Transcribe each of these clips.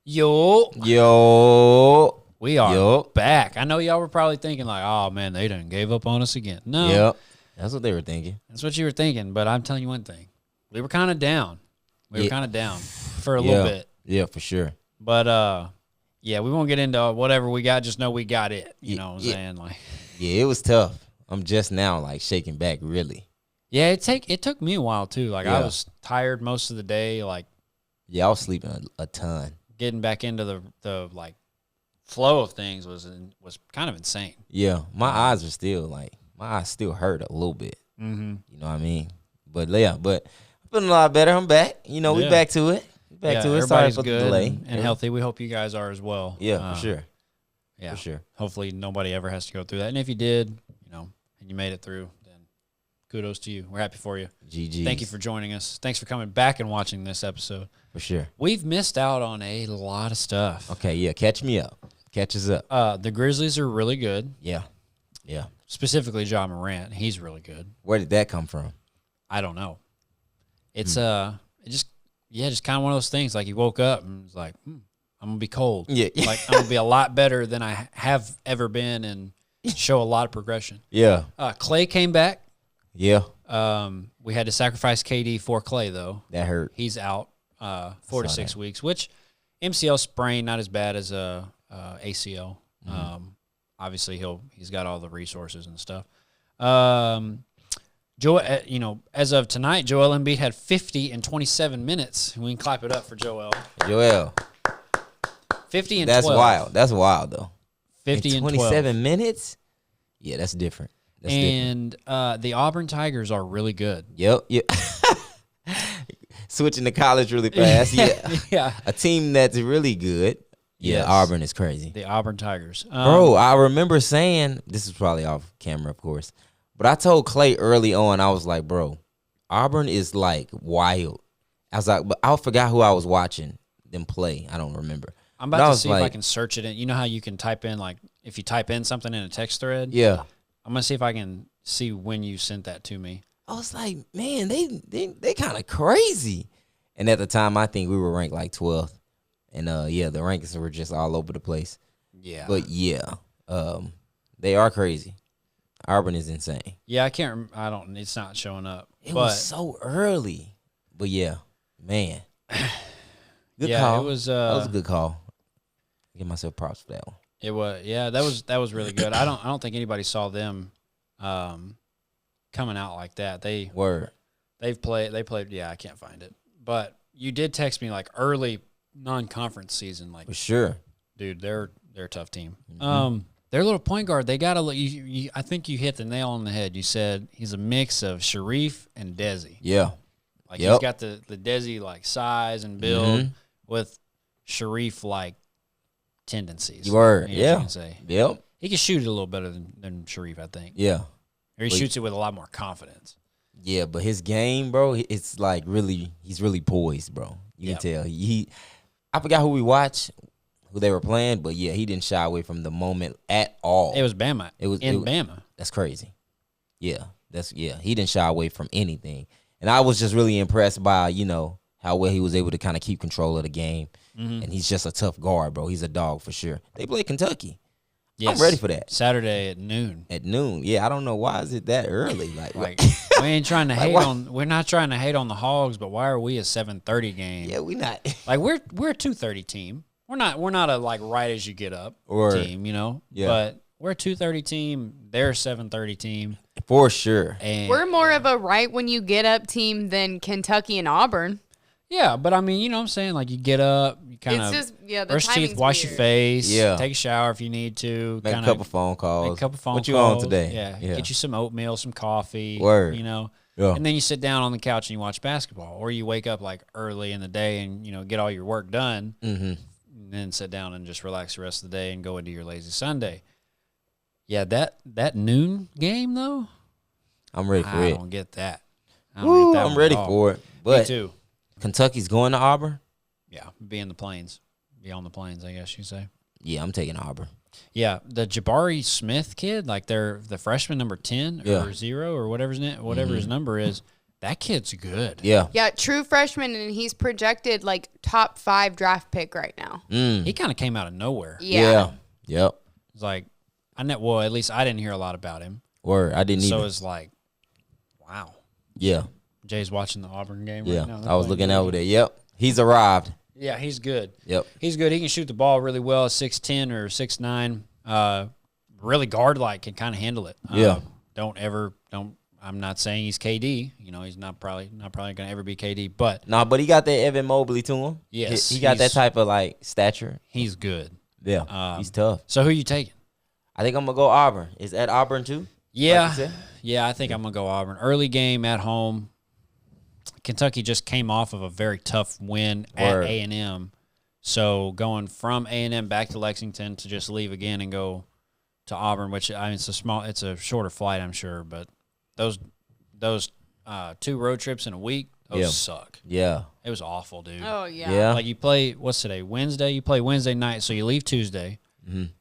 Yo. We are back. I know y'all were probably thinking like, oh, man, they done gave up on us again. No. Yep. That's what they were thinking. That's what you were thinking, but I'm telling you one thing. We were kind of down. We were kind of down for a little bit. Yeah, for sure. But, we won't get into whatever we got. Just know we got it. You know what I'm saying? Like, yeah, it was tough. I'm just now, like, shaking back, really. Yeah, it took me a while, too. Like, I was tired most of the day. Like, yeah, I was sleeping a ton. Getting back into the like, flow of things was kind of insane. Yeah, my eyes still hurt a little bit. Mm-hmm. You know what I mean? But I'm feeling a lot better. I'm back. You know, we back to it. Sorry for the delay. And healthy. We hope you guys are as well. Yeah, for sure. Yeah, for sure. Hopefully nobody ever has to go through that. And if you did, and you made it through, then kudos to you. We're happy for you. GG. Thank you for joining us. Thanks for coming back and watching this episode. For sure. We've missed out on a lot of stuff. Okay, yeah. Catch me up. Catch us up. The Grizzlies are really good. Yeah. Specifically, Ja Morant. He's really good. Where did that come from? I don't know. It's just kind of one of those things. Like, he woke up and was like, I'm gonna be cold. Yeah. Like, I'm gonna be a lot better than I have ever been and show a lot of progression. Yeah. Klay came back. Yeah. We had to sacrifice KD for Klay, though. That hurt. He's out 4 to 6 weeks, which MCL sprain, not as bad as ACL. Mm-hmm. Obviously, he's got all the resources and stuff. As of tonight, Joel Embiid had 50 in 27 minutes. We can clap it up for Joel. 50 and 12. That's wild. That's wild, though. 50 and 27 minutes? Yeah, that's different. The Auburn Tigers are really good. Yep. Switching to college really fast. Yeah. Yeah. A team that's really good. Yeah, Yes. Auburn is crazy. The Auburn Tigers. Bro, I remember saying, this is probably off camera, of course, but I told Klay early on, I was like, bro, Auburn is like wild. I was like, but I forgot who I was watching them play. I don't remember. I'm about to see if I can search it. You know how you can type in, like, if you type in something in a text thread? Yeah. I'm going to see if I can see when you sent that to me. I was like, man, they kind of crazy. And at the time, I think we were ranked like 12th. And, the rankings were just all over the place. Yeah. But, they are crazy. Auburn is insane. Yeah, I can't it's not showing up. It was so early. But, yeah, man. Good call. It was, that was a good call. Give myself props for that one. It was, that was really good. I don't think anybody saw them coming out like that. They played, yeah, I can't find it. But you did text me like early non-conference season, like, for sure, dude, they're a tough team. Mm-hmm. Their little point guard, they got I think you hit the nail on the head. You said he's a mix of Sharif and Desi. Yeah. Like, he's got the Desi like size and build with Sharif like tendencies. You were, You can say. Yep. He can shoot it a little better than Sharif, I think. Yeah. Or he shoots it with a lot more confidence. Yeah, but his game, bro, it's like he's really poised, bro. You can tell. I forgot who we watched, who they were playing, but yeah, he didn't shy away from the moment at all. It was Bama. Bama. That's crazy. Yeah. He didn't shy away from anything. And I was just really impressed by, how well he was able to kind of keep control of the game. Mm-hmm. And he's just a tough guard, bro. He's a dog for sure. They play Kentucky. Yes. I'm ready for that. Saturday at noon. Yeah, I don't know why is it that early. Like we ain't trying to hate on. We're not trying to hate on the Hogs, but why are we a 7:30 game? Yeah, we not. Like, we're a 2:30 team. We're not a like right as you get up team, Yeah. But we're a 2:30 team. They're a 7:30 team for sure. And we're more of a right when you get up team than Kentucky and Auburn. Yeah, but I mean, you know what I'm saying? Like, you get up, you kind of brush teeth, wash your face, take a shower if you need to. Make a couple phone calls. What you on today? Yeah. Get you some oatmeal, some coffee. Word. Yeah. And then you sit down on the couch and you watch basketball. Or you wake up, like, early in the day and, get all your work done. Mm-hmm. And then sit down and just relax the rest of the day and go into your lazy Sunday. Yeah, that noon game, though, I'm ready for it. I don't get that. I'm ready for it. But me too. Kentucky's going to Auburn? Yeah, be on the plains, I guess you say. Yeah, I'm taking Auburn. Yeah, the Jabari Smith kid, like the freshman number 10 or 0 or whatever his number is, That kid's good. Yeah. Yeah, true freshman, and he's projected like top 5 draft pick right now. He kind of came out of nowhere. Yeah. Yep. It's like, well, at least I didn't hear a lot about him. Or I didn't So either. it's like, wow. Yeah. Jay's watching the Auburn game Yeah. right now. I was looking over there. Yep. He's arrived. Yeah, he's good. Yep. He's good. He can shoot the ball really well, 6'10" or 6'9". Really guard-like, can kind of handle it. Yeah. I'm not saying he's KD. You know, he's not probably going to ever be KD, but But he got that Evan Mobley to him. Yes, He got that type of, like, stature. he's good. Yeah. He's tough. So who you taking? I think I'm going to go Auburn. Is that Auburn, too? Yeah. Like you said? Yeah, I think I'm going to go Auburn. Early game at home. Kentucky just came off of a very tough win at A&M. So going from A&M back to Lexington to just leave again and go to Auburn, which I mean it's a shorter flight, I'm sure, but those 2 road trips in a week, those suck. Yeah. It was awful, dude. Oh, yeah. Yeah. Like you play, what's today? Wednesday? You play Wednesday night, so you leave Tuesday.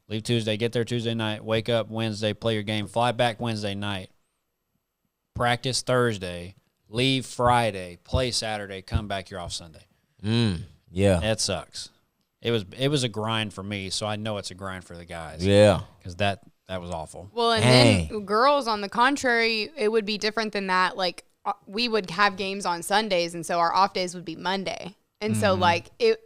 Leave Tuesday, get there Tuesday night, wake up Wednesday, play your game, fly back Wednesday night, practice Thursday, leave Friday, play Saturday, come back, you're off Sunday. Yeah. That sucks. It was a grind for me, so I know it's a grind for the guys. Yeah. Because that was awful. Well, and then girls, on the contrary, it would be different than that. Like, we would have games on Sundays, and so our off days would be Monday. And so, like, it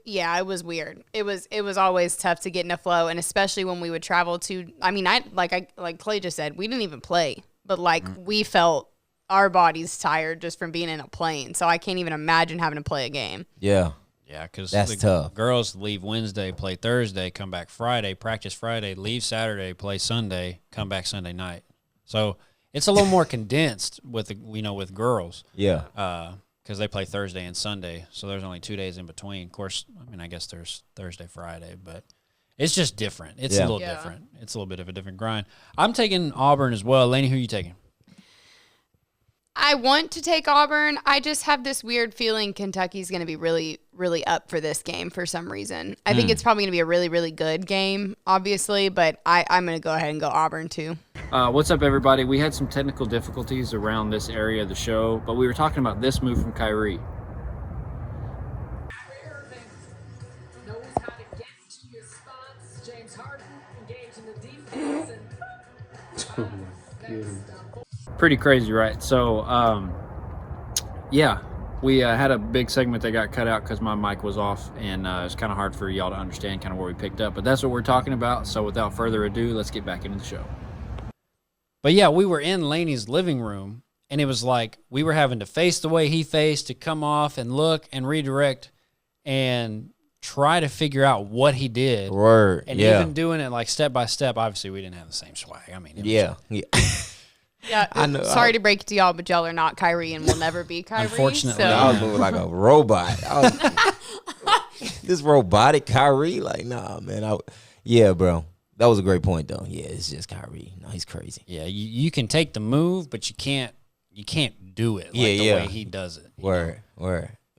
was weird. It was always tough to get in a flow, and especially when we would travel to, like Klay just said, we didn't even play, but, like, we felt our bodies tired just from being in a plane. So I can't even imagine having to play a game. Yeah. Yeah, because That's tough. Girls leave Wednesday, play Thursday, come back Friday, practice Friday, leave Saturday, play Sunday, come back Sunday night. So it's a little more condensed with girls. Yeah. Because they play Thursday and Sunday, so there's only 2 days in between. Of course, I guess there's Thursday, Friday, but it's just different. It's a little different. It's a little bit of a different grind. I'm taking Auburn as well. Lainey, who are you taking? I want to take Auburn. I just have this weird feeling Kentucky's going to be really, really up for this game for some reason. I think it's probably going to be a really, really good game, obviously, but I'm going to go ahead and go Auburn too. What's up, everybody? We had some technical difficulties around this area of the show, but we were talking about this move from Kyrie. Kyrie Irving knows how to get to his spots. James Harden engaged in the defense. Pretty crazy, right? So, we had a big segment that got cut out because my mic was off, and it's kind of hard for y'all to understand kind of where we picked up. But that's what we're talking about. So without further ado, let's get back into the show. But yeah, we were in Laney's living room, and it was like we were having to face the way he faced, to come off and look and redirect and try to figure out what he did. Word. And even doing it like step by step. Obviously, we didn't have the same swag. I mean, it was Yeah, I know. Sorry to break it to y'all, but y'all are not Kyrie and will never be Kyrie. Unfortunately, so. I was moving like a robot. This robotic Kyrie, like, nah, man. Yeah, bro. That was a great point, though. Yeah, it's just Kyrie. No, he's crazy. Yeah, you can take the move, but you can't do it like the way he does it. Word.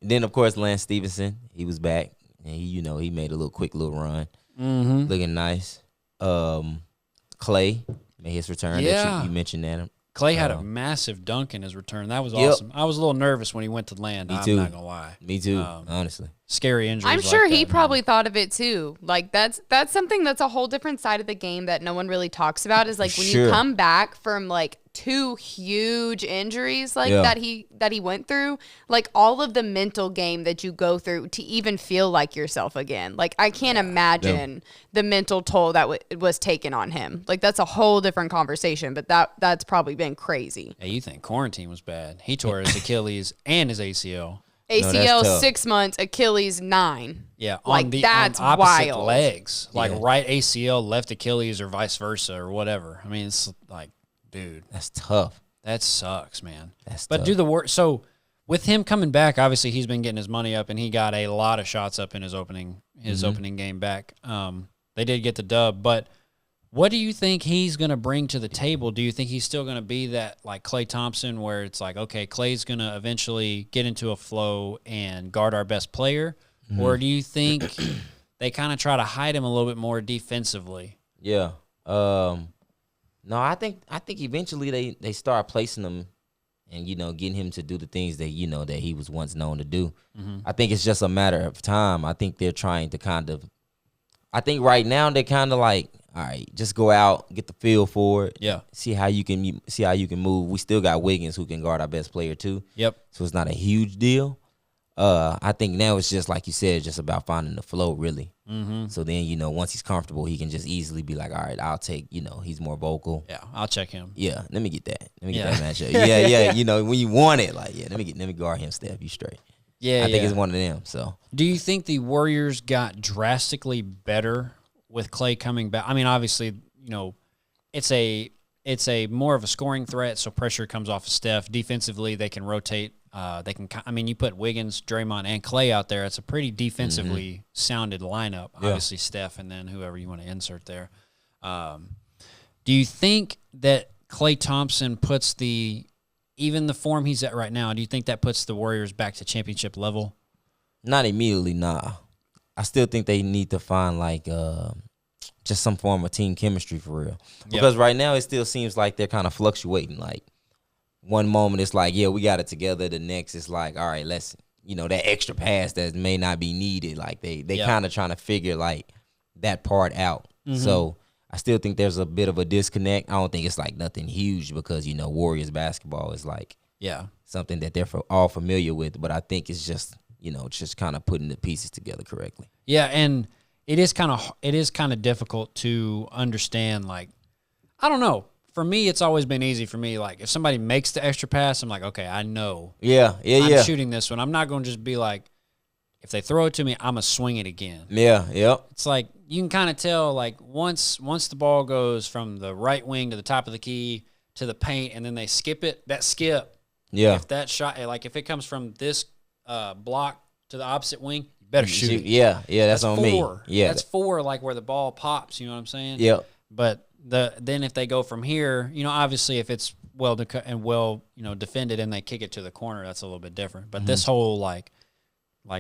Then, of course, Lance Stevenson, he was back, and he made a quick little run. Looking nice. Klay made his return. Yeah. That you mentioned that. Klay had a massive dunk in his return. That was awesome. I was a little nervous when he went to land. Me too. I'm not gonna lie. Me too, honestly. Scary injuries. I'm sure like he that, probably man. thought of it too. Like that's something that's a whole different side of the game that no one really talks about. Is like when you come back from like 2 huge injuries that he went through, like all of the mental game that you go through to even feel like yourself again. Like I can't imagine the mental toll that was taken on him. Like that's a whole different conversation, but that's probably been crazy. Hey, you think quarantine was bad? He tore his Achilles and his ACL. ACL 6 months, Achilles 9. Yeah, like that's on opposite wild. legs, like right ACL, left Achilles, or vice versa, or whatever. I mean, it's like, dude, That's tough. that sucks, man. That's But tough. do the work. So with him coming back, obviously he's been getting his money up, and he got a lot of shots up in his opening game back. They did get the dub, but what do you think he's going to bring to the table? Do you think he's still going to be that like Klay Thompson, where it's like, okay, Klay's going to eventually get into a flow and guard our best player, or do you think they kind of try to hide him a little bit more defensively? Yeah. No, I think eventually they start placing him and, getting him to do the things that, that he was once known to do. I think it's just a matter of time. I think they're trying to I think right now they're kind of like, all right, just go out, get the feel for it. Yeah. See how you can move. We still got Wiggins who can guard our best player too. Yep. So it's not a huge deal. I think now it's just like you said, just about finding the flow, really. Mm-hmm. So then, once he's comfortable, he can just easily be like, all right, I'll take, he's more vocal. Yeah, I'll check him. Yeah, let me get that. Let me get that matchup. Yeah. When you want it, like, let me guard him, Steph. You straight. Yeah, I think it's one of them. So, do you think the Warriors got drastically better with Klay coming back? I mean, obviously, it's a more of a scoring threat, so pressure comes off of Steph. Defensively, they can rotate. You put Wiggins, Draymond, and Klay out there. It's a pretty defensively sounded lineup. Yeah. Obviously, Steph, and then whoever you want to insert there. Do you think that Klay Thompson puts even the form he's at right now, do you think that puts the Warriors back to championship level? Not immediately, nah. I still think they need to find just some form of team chemistry for real. Because right now it still seems like they're kind of fluctuating. Like one moment it's like, yeah, we got it together. The next it's like, all right, let's, that extra pass that may not be needed. Like they kind of trying to figure like that part out. Mm-hmm. So I still think there's a bit of a disconnect. I don't think it's like nothing huge because, Warriors basketball is like something that they're all familiar with. But I think it's just, just kind of putting the pieces together correctly. Yeah, and it is kind of difficult to understand. Like, I don't know. For me, it's always been easy for me. Like, if somebody makes the extra pass, I'm like, okay, I know. I'm shooting this one. I'm not going to just be like, if they throw it to me, I'm going to swing it again. Yeah, yep. It's like you can kind of tell, like, once the ball goes from the right wing to the top of the key to the paint and then they skip it, that skip. Yeah. If that shot, like, if it comes from this block to the opposite wing, you better shoot it. Yeah, that's on four. Me. Yeah. That's 4, like, where the ball pops, you know what I'm saying? Yep. But then if they go from here, obviously if it's well defended and they kick it to the corner, that's a little bit different. But this whole, like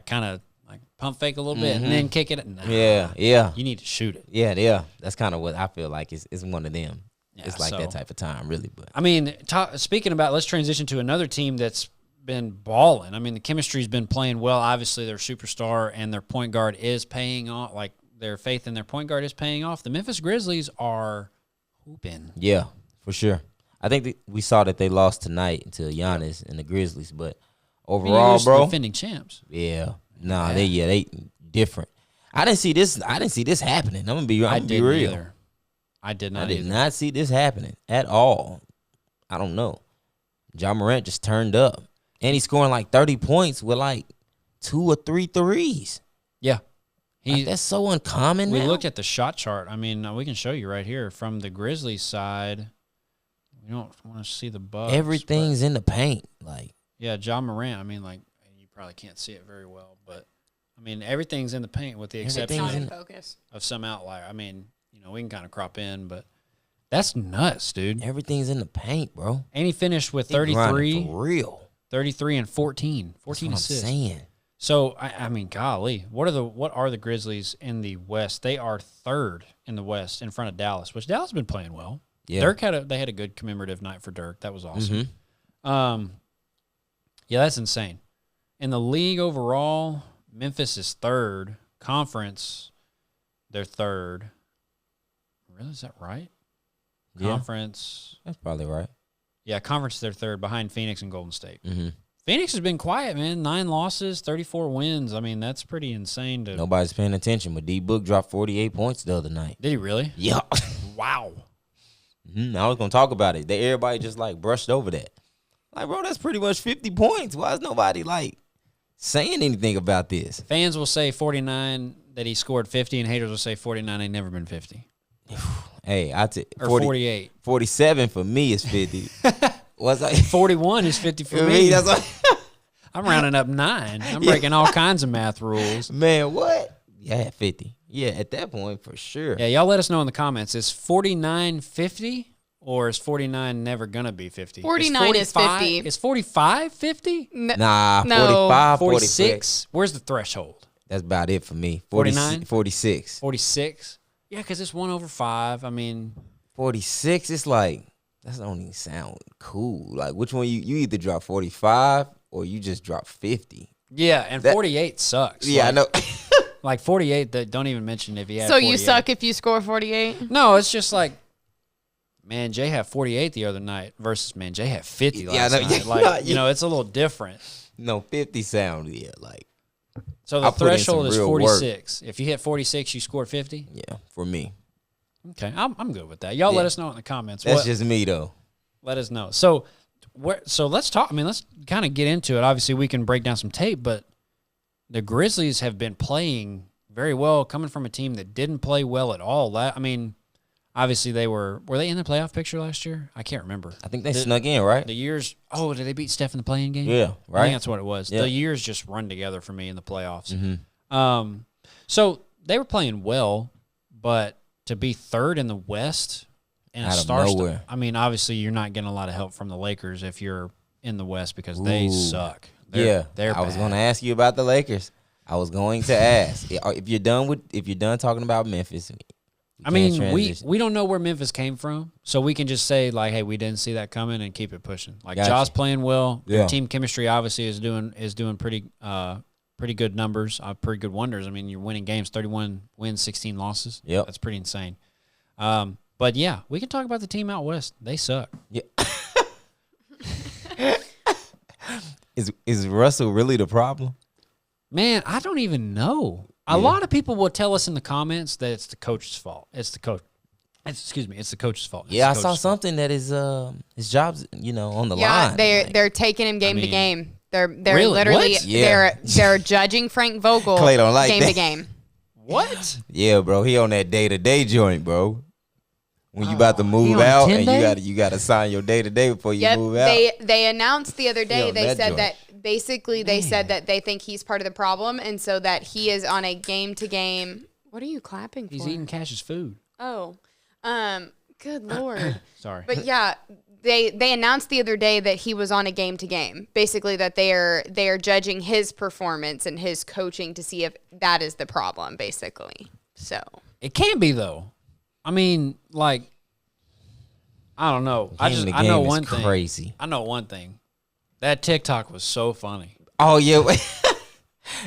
kind of like pump fake a little bit and then kick it. Nah, yeah. You need to shoot it. Yeah. That's kind of what I feel like is one of them. Yeah, it's like that type of time, really. But I mean, speaking about, let's transition to another team that's been balling. I mean, the chemistry's been playing well. Obviously, their superstar and their point guard is paying off. Like, their faith in their point guard is paying off. The Memphis Grizzlies are hooping. Yeah, for sure. I think we saw that they lost tonight to Giannis and the Grizzlies, but overall, bro, defending champs. Yeah, they different. I didn't see this happening. I'm gonna be real. Either. I did not see this happening at all. I don't know. Ja Morant just turned up, and he's scoring like 30 points with like 2 or 3 threes. Yeah. That's so uncommon. We now. looked at the shot chart. I mean, we can show you right here from the Grizzlies side. We don't want to see the Bucks. Everything's in the paint. Like, yeah, Ja Morant. I mean, like, you probably can't see it very well, but I mean, everything's in the paint with the exception of some outlier. I mean, we can kind of crop in, but that's nuts, dude. Everything's in the paint, bro. And he finished with 33. For real. 33 and 14. 14 assists. I'm saying. So, I mean, golly, what are the Grizzlies in the West? They are 3rd in the West in front of Dallas, which Dallas has been playing well. Yeah. Dirk had a good commemorative night for Dirk. That was awesome. Mm-hmm. Yeah, that's insane. In the league overall, Memphis is 3rd. Conference, they're 3rd. Really, is that right? Conference. That's probably right. Yeah, conference, they're 3rd behind Phoenix and Golden State. Mm-hmm. Phoenix has been quiet, man. 9 losses, 34 wins. I mean, that's pretty insane. Nobody's paying attention, but D-Book dropped 48 points the other night. Did he really? Yeah. Wow. I was going to talk about it. Everybody just, brushed over that. Like, bro, that's pretty much 50 points. Why is nobody, saying anything about this? Fans will say 49 that he scored 50, and haters will say 49 ain't never been 50. Hey, I take 48. 47 for me is 50. What's like 41 is 50 for me. That's what I'm rounding up 9. I'm breaking all kinds of math rules. Man, what? Yeah, 50. Yeah, at that point for sure. Yeah, y'all let us know in the comments. Is 49 50 or is 49 never gonna be 50? 49 is 50. Is 45 50? Nah, no. 45, 46. Where's the threshold? That's about it for me. 49? 46. 46. Yeah, because it's 1/5. I mean, 46. It's like That don't even sound cool. Like, which one you either drop 45 or you just drop 50. Yeah, and 48 sucks. Yeah, I know. Like 48, that don't even mention if he had So 48. you suck if you score 48? No, it's just like, man, Jay had 48 the other night versus, man, Jay had 50 last night. Like, you know, it's a little different. No, 50 sound, like. So the threshold is 46. If you hit 46, you scored 50? Yeah, for me. Okay, I'm good with that. Y'all let us know in the comments. That's just me, though. Let us know. So let's talk. I mean, let's kind of get into it. Obviously, we can break down some tape, but the Grizzlies have been playing very well, coming from a team that didn't play well at all. I mean, obviously were they in the playoff picture last year? I can't remember. I think they snuck in, right? The years. Oh, did they beat Steph in the play-in game? Yeah, right. I think that's what it was. Yeah. The years just run together for me in the playoffs. Mm-hmm. So they were playing well, but to be third in the West and Out a of star, nowhere. I mean, obviously you're not getting a lot of help from the Lakers if you're in the West because they suck. They're I was bad. going to ask you about the Lakers. I was going to ask if you're done talking about Memphis. I mean, we don't know where Memphis came from, so we can just say like, hey, we didn't see that coming and keep it pushing. Like Gotcha. Ja's playing well. Yeah. Their team chemistry obviously is doing pretty good numbers, pretty good wonders. I mean, you're winning games, 31 wins, 16 losses. Yep. That's pretty insane. But yeah, we can talk about the team out west. They suck. Yeah. Is Russell really the problem? Man, I don't even know. A lot of people will tell us in the comments that it's the coach's fault. It's the coach. It's the coach's fault. Yeah, I saw something that his job's on the line. Yeah, they're taking him game to game. They're Really? literally What? Yeah. they're judging Frank Vogel Klay don't like game that. to game. What? Yeah, bro, he on that day-to-day joint, bro. When you about to he move on out 10 and day? you gotta sign your day-to-day before you Yep, move out. they announced the other day. on They that said joint. that basically they said that they think he's part of the problem, and so that he is on a game to game. What are you clapping for? He's eating Cash's food. Oh, good lord. Sorry. But yeah, they announced the other day that he was on a game to game. Basically, that they are judging his performance and his coaching to see if that is the problem. Basically, so It can be though. I mean, like, I don't know. I Game to know game is one thing. crazy. I know one thing. That TikTok was so funny. Oh yeah.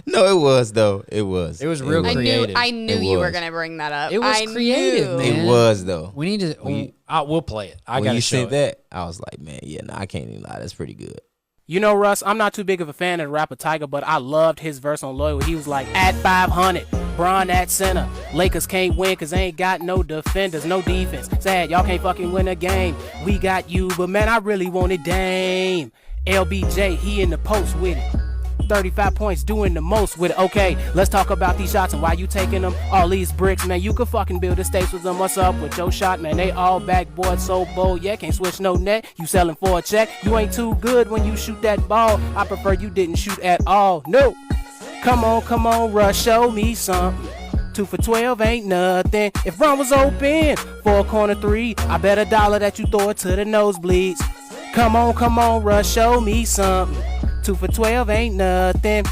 No, it was though. It was. It was real creative. I knew It you were was. gonna bring that up. It was I creative, knew. man. It was though. We need to. We'll play it. I When gotta you show said it. that, I was like, man, yeah, I can't even lie. That's pretty good. You know, Russ, I'm not too big of a fan of the rapper Tiger, but I loved his verse on Loyal. He was like, at 500, Bron at center. Lakers can't win because they ain't got no defenders, no defense. Sad, y'all can't fucking win a game. We got you, but man, I really wanted Dame. LBJ, he in the post with it. 35 points, doing the most with it. Okay, let's talk about these shots and why you taking them. All these bricks, man, you could fucking build a stage with them. What's up with your shot, man? They all backboard so bold, yeah, can't switch no net. You selling for a check, you ain't too good when you shoot that ball. I prefer you didn't shoot at all, no. Come on, Russ, show me something. 2 for 12 ain't nothing. If Ron was open for a corner three, I bet $1 that you throw it to the nosebleeds. Come on, Russ, show me something. 2 for 12 ain't nothing.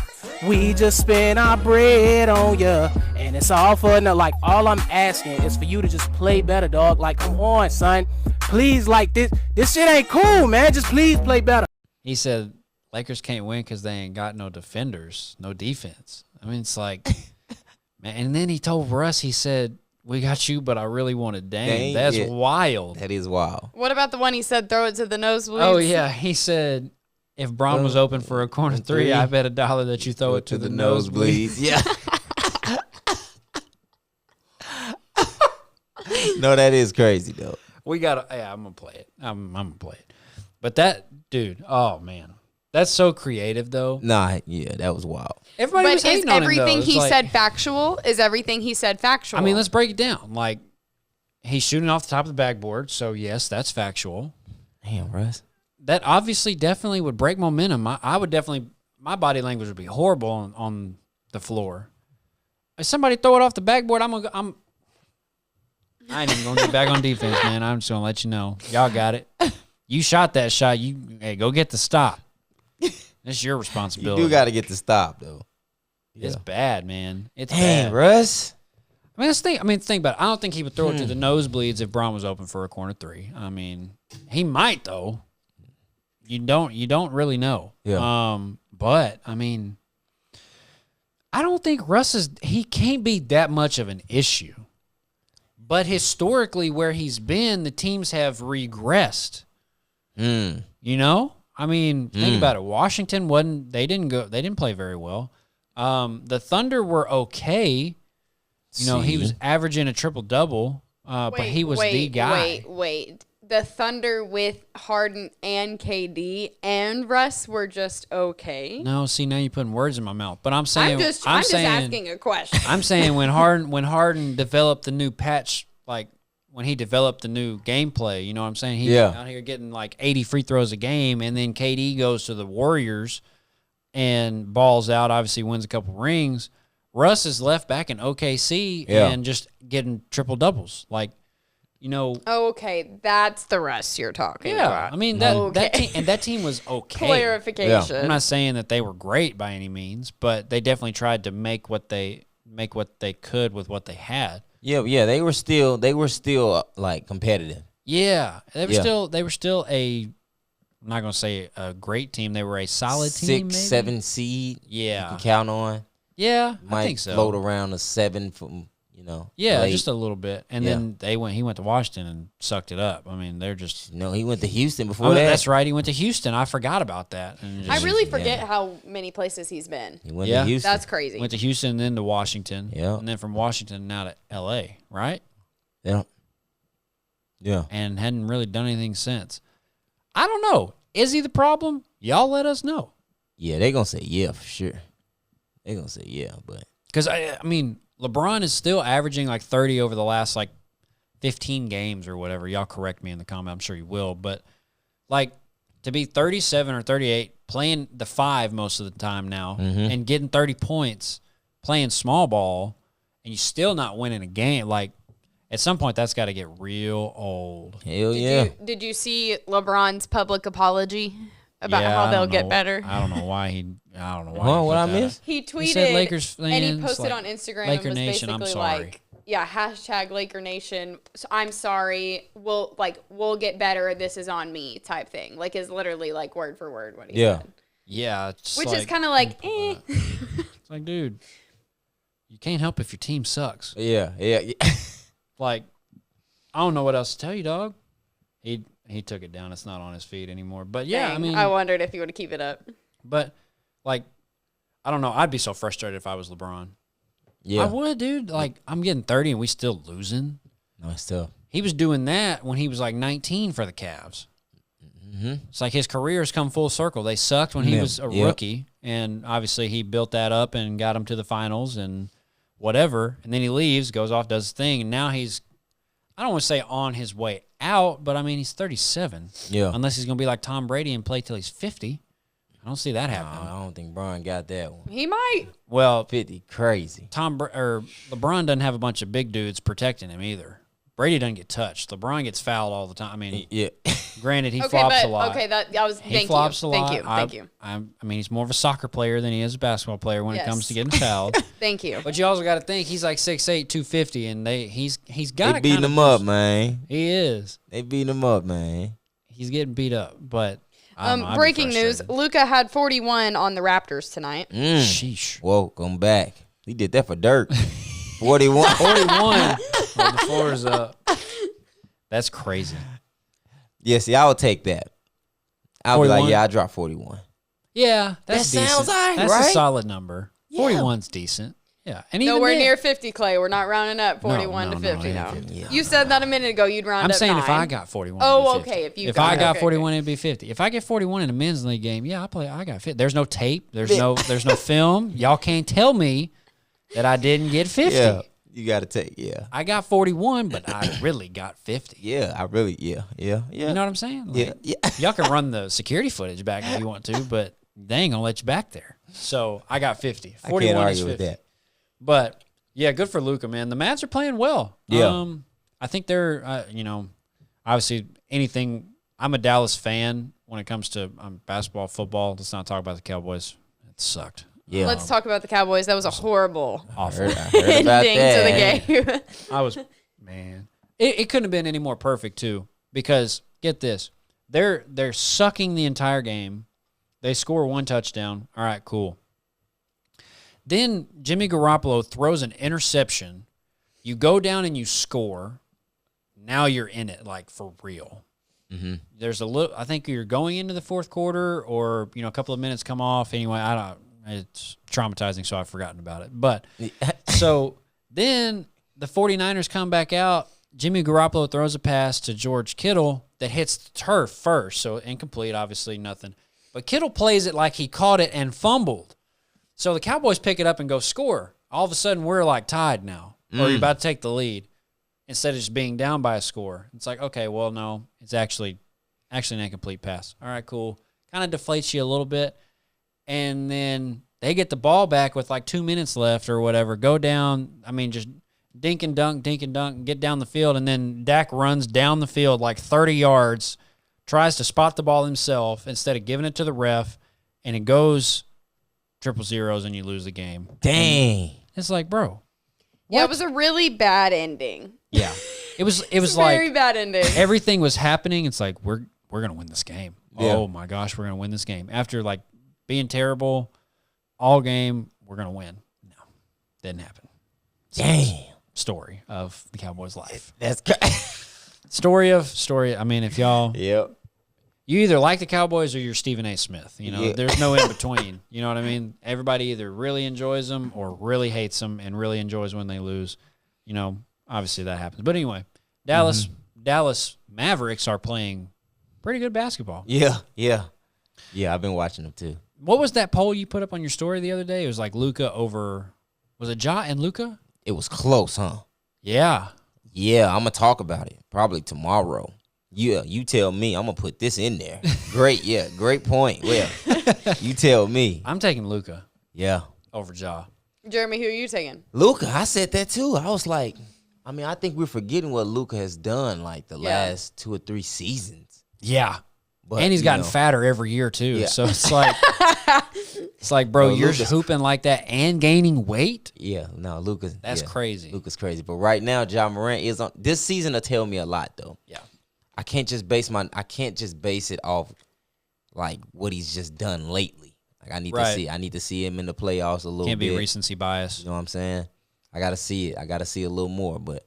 We just spend our bread on ya, and it's all for nothing. Like, all I'm asking is for you to just play better, dog. Like, come on, son. Please, like, this shit ain't cool, man. Just please play better. He said Lakers can't win because they ain't got no defenders, no defense. I mean, it's like, man. And then he told Russ, he said, "We got you, but I really wanted Dame." Dame, That's yeah. wild. That is wild. What about the one he said throw it to the nosebleeds? Oh yeah, he said, if Bron was open for a corner three, I bet $1 that you throw it to the nosebleeds. Yeah. No, that is crazy though. We gotta. Yeah, I'm gonna play it. I'm gonna play it. But that dude, oh man, that's so creative though. Nah, yeah, that was wild. Everybody was But is hating on him, though. everything It's he like- said factual? Is everything he said factual? I mean, let's break it down. Like, he's shooting off the top of the backboard, so yes, that's factual. Damn, Russ. That obviously definitely would break momentum. I would definitely, my body language would be horrible on the floor. If somebody throw it off the backboard, I ain't even gonna get back on defense, man. I'm just gonna let you know. Y'all got it. You shot that shot. Hey, go get the stop. That's your You responsibility. do got to get the stop though. It's bad, man. It's Damn, bad. Russ. I mean, think about it. I don't think he would throw it to the nosebleeds if Bron was open for a corner three. I mean, he might though. You don't really know. Yeah. But I mean, I don't think he can't be that much of an issue. But historically, where he's been, the teams have regressed. You know, I mean, think about it. Washington they didn't play very well. The Thunder were okay. You know, he was averaging a triple-double, but he was the guy. Wait. The Thunder with Harden and KD and Russ were just okay. No, see, now you're putting words in my mouth. But I'm saying, I'm just asking a question. I'm saying when Harden developed the new patch, like when he developed the new gameplay, you know what I'm saying? He's out here getting like 80 free throws a game, and then KD goes to the Warriors and balls out, obviously wins a couple rings. Russ is left back in OKC and just getting triple doubles. Like, you know. Oh, okay. That's the Russ you're talking about. I mean, that team was okay. Clarification. I'm not saying that they were great by any means, but they definitely tried to make what they could with what they had. Yeah, they were still like competitive. Yeah. They were still I'm not gonna say a great team. They were a solid team, 6, maybe? 7 seed. Yeah. You can count on. Yeah, Might I think so. float around a 7 from, you know. Yeah, late. just a little bit. And then he went to Washington and sucked it up. I mean, they're just No, he went to Houston before that. That's right. He went to Houston. I forgot about that. And I really forget how many places he's been. He went to Houston. That's crazy. Went to Houston, then to Washington. Yeah. And then from Washington now to L.A., right? Yeah. Yeah. And hadn't really done anything since. I don't know. Is he the problem? Y'all let us know. Yeah, they're going to say yeah for sure. They're going to say yeah, but. Because, I mean, LeBron is still averaging like 30 over the last like 15 games or whatever. Y'all correct me in the comment. I'm sure you will. But, like, to be 37 or 38, playing the 5 most of the time now, and getting 30 points, playing small ball, and you still not winning a game, like, at some point that's got to get real old. Hell yeah. Did you see LeBron's public apology about how they'll get better? I don't know why. What I missed? He tweeted He said Lakers fans, and he posted like, on Instagram Laker and was Nation, I'm basically sorry. like, hashtag Laker Nation. So I'm sorry. We'll get better. This is on me type thing. Like is literally like word for word what he said. Yeah. It's Which like, is kind of like, It's like, dude, you can't help if your team sucks. Yeah. Like, I don't know what else to tell you, dog. He took it down. It's not on his feed anymore. But yeah, dang, I mean, I wondered if he would keep it up. But like, I don't know. I'd be so frustrated if I was LeBron. Yeah. I would, dude. Like, I'm getting 30 and we still losing. No, it's tough. He was doing that when he was like 19 for the Cavs. It's like his career's come full circle. They sucked when he was a rookie, and obviously he built that up and got him to the finals and whatever. And then he leaves, goes off, does his thing, and now he's, I don't want to say on his way out, but I mean he's 37. Yeah. Unless he's gonna be like Tom Brady and play till he's 50. I don't see that happening. I don't think Bron got that one. He might. Well, 50, crazy. LeBron doesn't have a bunch of big dudes protecting him either. Brady doesn't get touched. LeBron gets fouled all the time. I mean, Yeah. granted, he flops a lot. Okay, He flops a lot. Thank you. I mean, he's more of a soccer player than he is a basketball player when it comes to getting fouled. Thank you. But you also got to think he's like 6'8", 250, and he's got They to beating him up, man. He is. They beating him up, man. He's getting beat up, but I don't know, I'd be Breaking news: frustrated. Luka had 41 on the Raptors tonight. Sheesh. Welcome back. He did that for Dirk. 41. 41. Well, the floor is up. That's crazy. Yeah, see, I would take that. I'll be 41? like, yeah, I dropped 41. Yeah, that's That decent. sounds all right, That's a right? solid number. 41's decent. Yeah, and even Nowhere then- near 50, Clay. We're not rounding up 41 no, to 50 it now. ain't 50. Yeah. You said that a minute ago. You'd round I'm up saying 9. if I got 41. Oh, it'd be 50. okay, if you if got I it, got okay, 41, it'd be 50. If I get 41 in a men's league game, yeah, I got 50. There's no tape. There's no film. Y'all can't tell me that I didn't get 50. Yeah, you got to take, yeah. I got 41, but I really got 50. Yeah, I really, yeah. You know what I'm saying? Like, Yeah. Y'all can run the security footage back if you want to, but they ain't gonna let you back there. So I got 50. I 41 can't is argue 50. with that. But yeah, good for Luka, man. The Mavs are playing well. Yeah. I think they're, obviously anything. I'm a Dallas fan when it comes to basketball, football. Let's not talk about the Cowboys. It sucked. Yeah. Let's talk about the Cowboys. That was a horrible Awful. I heard about ending to the game. Man. It couldn't have been any more perfect, too, because, get this, they're sucking the entire game. They score 1 touchdown. All right, cool. Then Jimmy Garoppolo throws an interception. You go down and you score. Now you're in it, like, for real. Mm-hmm. There's a little. I think you're going into the fourth quarter, or a couple of minutes come off. Anyway, I don't. It's traumatizing, so I've forgotten about it. But so then the 49ers come back out. Jimmy Garoppolo throws a pass to George Kittle that hits the turf first, so incomplete, obviously nothing. But Kittle plays it like he caught it and fumbled. So the Cowboys pick it up and go score. All of a sudden, we're like tied now, or you're about to take the lead instead of just being down by a score. It's like, okay, well, no, it's actually an incomplete pass. All right, cool. Kind of deflates you a little bit. And then they get the ball back with like 2 minutes left or whatever. Go down, just dink and dunk, get down the field. And then Dak runs down the field like 30 yards, tries to spot the ball himself instead of giving it to the ref, and it goes 0-0 and you lose the game. Dang. And it's like, bro. Yeah, it was a really bad ending. Yeah. It was like very bad ending. Everything was happening. It's like, we're going to win this game. Yeah. Oh, my gosh, we're going to win this game. After, like, being terrible all game, we're going to win. No, didn't happen. Damn. Story of the Cowboys' life. That's Story. If y'all, Yep. you either like the Cowboys or you're Stephen A. Smith. Yeah. There's no in between. You know what I mean? Everybody either really enjoys them or really hates them and really enjoys when they lose. Obviously that happens. But anyway, Dallas Mavericks are playing pretty good basketball. Yeah. I've been watching them too. What was that poll you put up on your story the other day? It was like Luka over, was it Ja and Luka? It was close, huh? Yeah. Yeah, I'm going to talk about it probably tomorrow. Yeah, you tell me. I'm going to put this in there. Great point. Well, you tell me. I'm taking Luka Yeah. over Ja. Jeremy, who are you taking? Luka, I said that too. I was like, I think we're forgetting what Luka has done like the last 2 or 3 seasons. Yeah. But, And he's gotten fatter every year too. Yeah. So it's like, bro, you're Luka's hooping like that and gaining weight? Yeah, no, Luka's. That's crazy. Luka's crazy. But right now, Ja Morant is on. This season will tell me a lot though. Yeah. I can't just base it off like what he's just done lately. Like I need to see him in the playoffs a little bit. Can't be recency bias. You know what I'm saying? I gotta see it. I gotta see a little more. But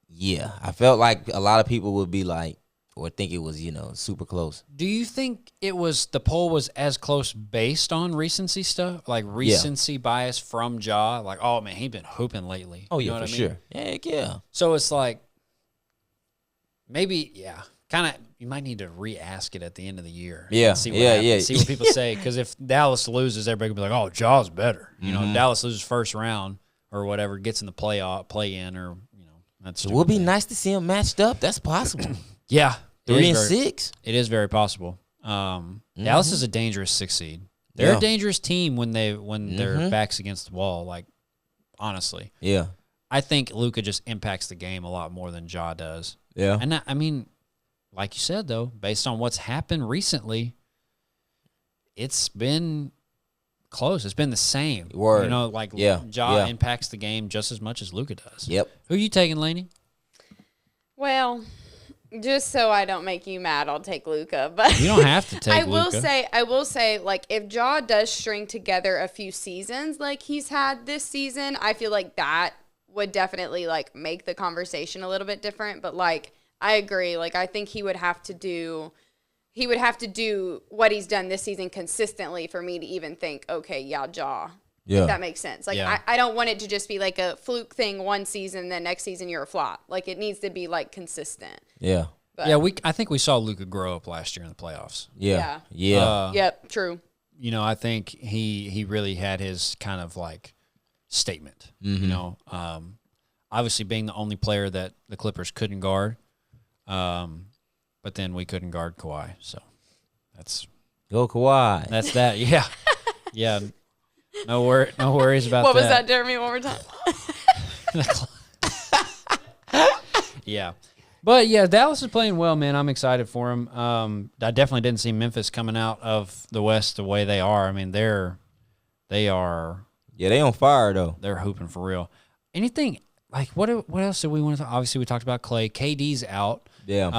yeah, I felt like a lot of people would be like, or think it was, super close. Do you think the poll was as close based on recency stuff? Like recency bias from Ja? Like, oh man, he been hooping lately. Oh You yeah, know for what I mean? sure. Heck yeah. So it's like, maybe, kind of, you might need to re-ask it at the end of the year. Yeah, And see what yeah, happens, yeah. See what people say. Because if Dallas loses, everybody will be like, oh, Ja's better. If Dallas loses first round or whatever, gets in the play-in or, that's It would be nice to see him matched up. That's possible. Yeah. 3-6. It is very possible. Dallas is a dangerous 6 seed. They're a dangerous team when their backs against the wall. Like, honestly, Yeah. I think Luka just impacts the game a lot more than Ja does. Yeah. And like you said though, based on what's happened recently, it's been close. It's been the same. Word. Ja impacts the game just as much as Luka does. Yep. Who you taking, Lainey? Well, just so I don't make you mad, I'll take Luka. But You don't have to take I Luka. will say, like, if Ja does string together a few seasons like he's had this season, I feel like that would definitely like make the conversation a little bit different. But like, I agree. Like, I think he would have to do what he's done this season consistently for me to even think, okay, Ja. Yeah. If that makes sense. Like, Yeah. I don't want it to just be like a fluke thing one season, then next season you're a flop. Like, it needs to be like consistent. Yeah. But, Yeah, I think we saw Luka grow up last year in the playoffs. Yeah. Yeah. Yep, true. I think he really had his kind of like statement. Obviously being the only player that the Clippers couldn't guard, but then we couldn't guard Kawhi. So Go Kawhi. that's that. Yeah, yeah. No worries about What that. was that, Jeremy? One more time. Yeah. But, yeah, Dallas is playing well, man. I'm excited for him. I definitely didn't see Memphis coming out of the West the way they are. I mean, they're They are. Yeah, they on fire though. They're hooping for real. Anything like what else did we want to? Obviously, we talked about Klay. KD's out. Yeah,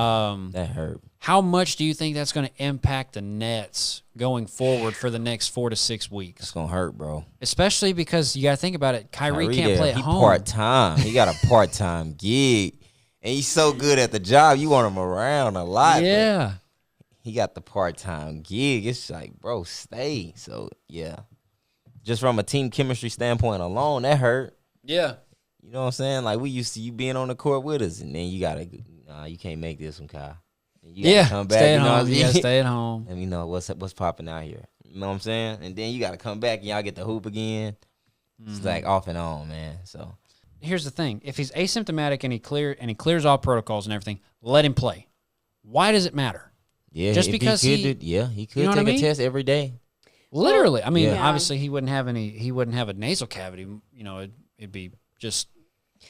that hurt. How much do you think that's going to impact the Nets going forward for the next 4 to 6 weeks? It's gonna hurt, bro. Especially because you got to think about it. Kyrie can't play at home. He part-time. He got a part-time gig. And he's so good at the job. You want him around a lot. Yeah. He got the part-time gig. It's like, bro, stay. So, yeah. Just from a team chemistry standpoint alone, that hurt. Yeah. You know what I'm saying? Like, we used to you being on the court with us. And then you got to, you can't make this one, Kyle. You gotta come back, stay at you know home. what I mean? You got to stay at home. Let me know what's popping out here. You know what I'm saying? And then you got to come back and y'all get the hoop again. It's like off and on, man. So. Here's the thing: if he's asymptomatic and he clears all protocols and everything, let him play. Why does it matter? Yeah, just because he could you know take a test every day. Literally, I mean, Yeah. obviously he wouldn't have a nasal cavity. You know, it'd be just.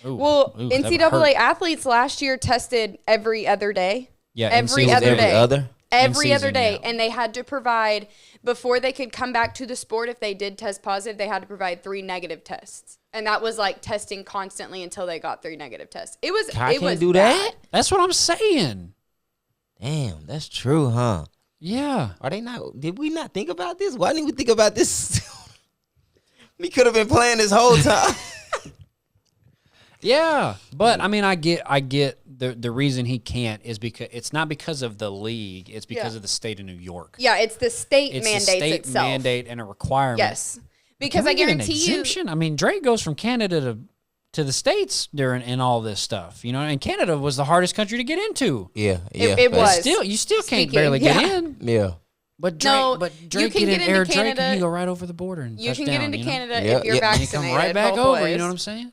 Ooh, Well, ooh, that would NCAA hurt. athletes last year tested every other day. Yeah, every NCAA other Every day. other? Every In other season, day. yeah. And they had to provide, before they could come back to the sport, if they did test positive, they had to provide 3 negative tests. And that was like testing constantly until they got 3 negative tests. It was Kai it was can't do bad. that? That's what I'm saying. Damn, that's true, huh? Yeah. Are they not? Did we not think about this? Why didn't we think about this? We could have been playing this whole time. Yeah, but I mean, I get the reason he can't is because it's not because of the league; it's because Yeah. of the state of New York. Yeah, it's the state It's mandates the state itself. mandate and a requirement. Yes. Because Can we I get an guarantee you. exemption? I mean, Drake goes from Canada to the States during and all this stuff, you know. And Canada was the hardest country to get into. Yeah, It was. You still can't Speaking, barely get yeah. in. Yeah. But Drake, No, Drake can get get in Air into Drake and Canada. he go right over the border and You touch can down, get into you know? Canada Yeah, if you're yeah. And he vaccinated. come right back both over. ways. You know what I'm saying?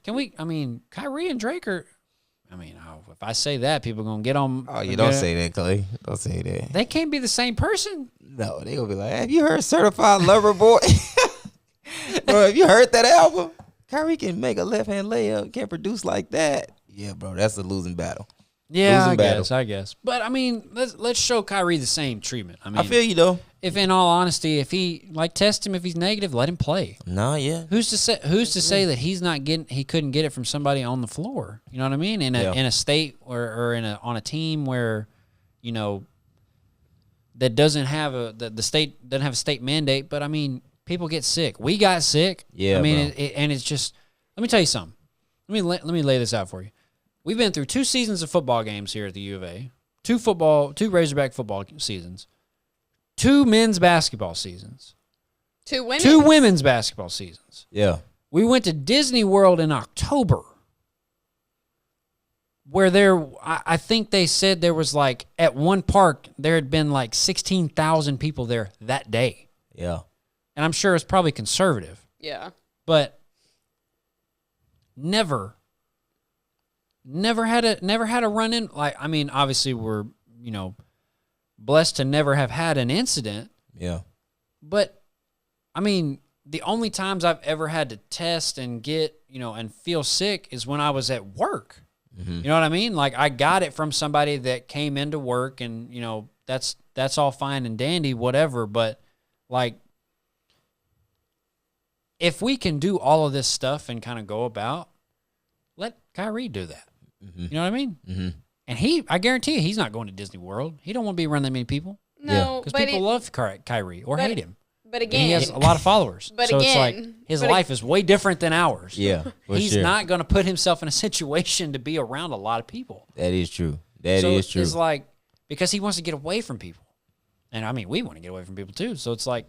Can we? I mean, Kyrie and Drake are. I mean, if I say that, people are gonna get on. Oh, you don't say that, Clay. Don't say that. They can't be the same person. No, they gonna be like, have you heard Certified Lover Boy? Bro, have you heard that album? Kyrie can make a left-hand layup, can't produce like that. Yeah, bro, that's a losing battle. Yeah, Losing battle. I guess. But I mean, let's show Kyrie the same treatment. I mean, I feel you though. if in all honesty, if he test him, if he's negative, let him play. No, yeah. Who's to say that he couldn't get it from somebody on the floor? You know what I mean? In a state or on a team where, you know, that doesn't have the state doesn't have a state mandate. But I mean, people get sick. We got sick. Yeah, I mean, bro. and it's just. Let me tell you something. Let me lay this out for you. We've been through 2 seasons of football games here at the U of A, 2 Razorback football seasons, 2 men's basketball seasons, 2 women. 2 women's basketball seasons. Yeah. We went to Disney World in October, where I think they said there was like, at one park, there had been like 16,000 people there that day. Yeah. And I'm sure it's probably conservative, Yeah. but never had a run in. Like, I mean, obviously we're, you know, blessed to never have had an incident. Yeah. But I mean, the only times I've ever had to test and get, you know, and feel sick is when I was at work. Mm-hmm. You know what I mean? Like, I got it from somebody that came into work, and, you know, that's all fine and dandy, whatever. But like, if we can do all of this stuff and kind of go about, let Kyrie do that. Mm-hmm. You know what I mean? Mm-hmm. And I guarantee you, he's not going to Disney World. He don't want to be around that many people No, because but people love Kyrie or but- hate him. But And again, he has a lot of followers. But so it's like again- his but life is way different than ours. Yeah. For He's sure. not going to put himself in a situation to be around a lot of people. That is true. That is true. It's like, because he wants to get away from people. And I mean, we want to get away from people too. So it's like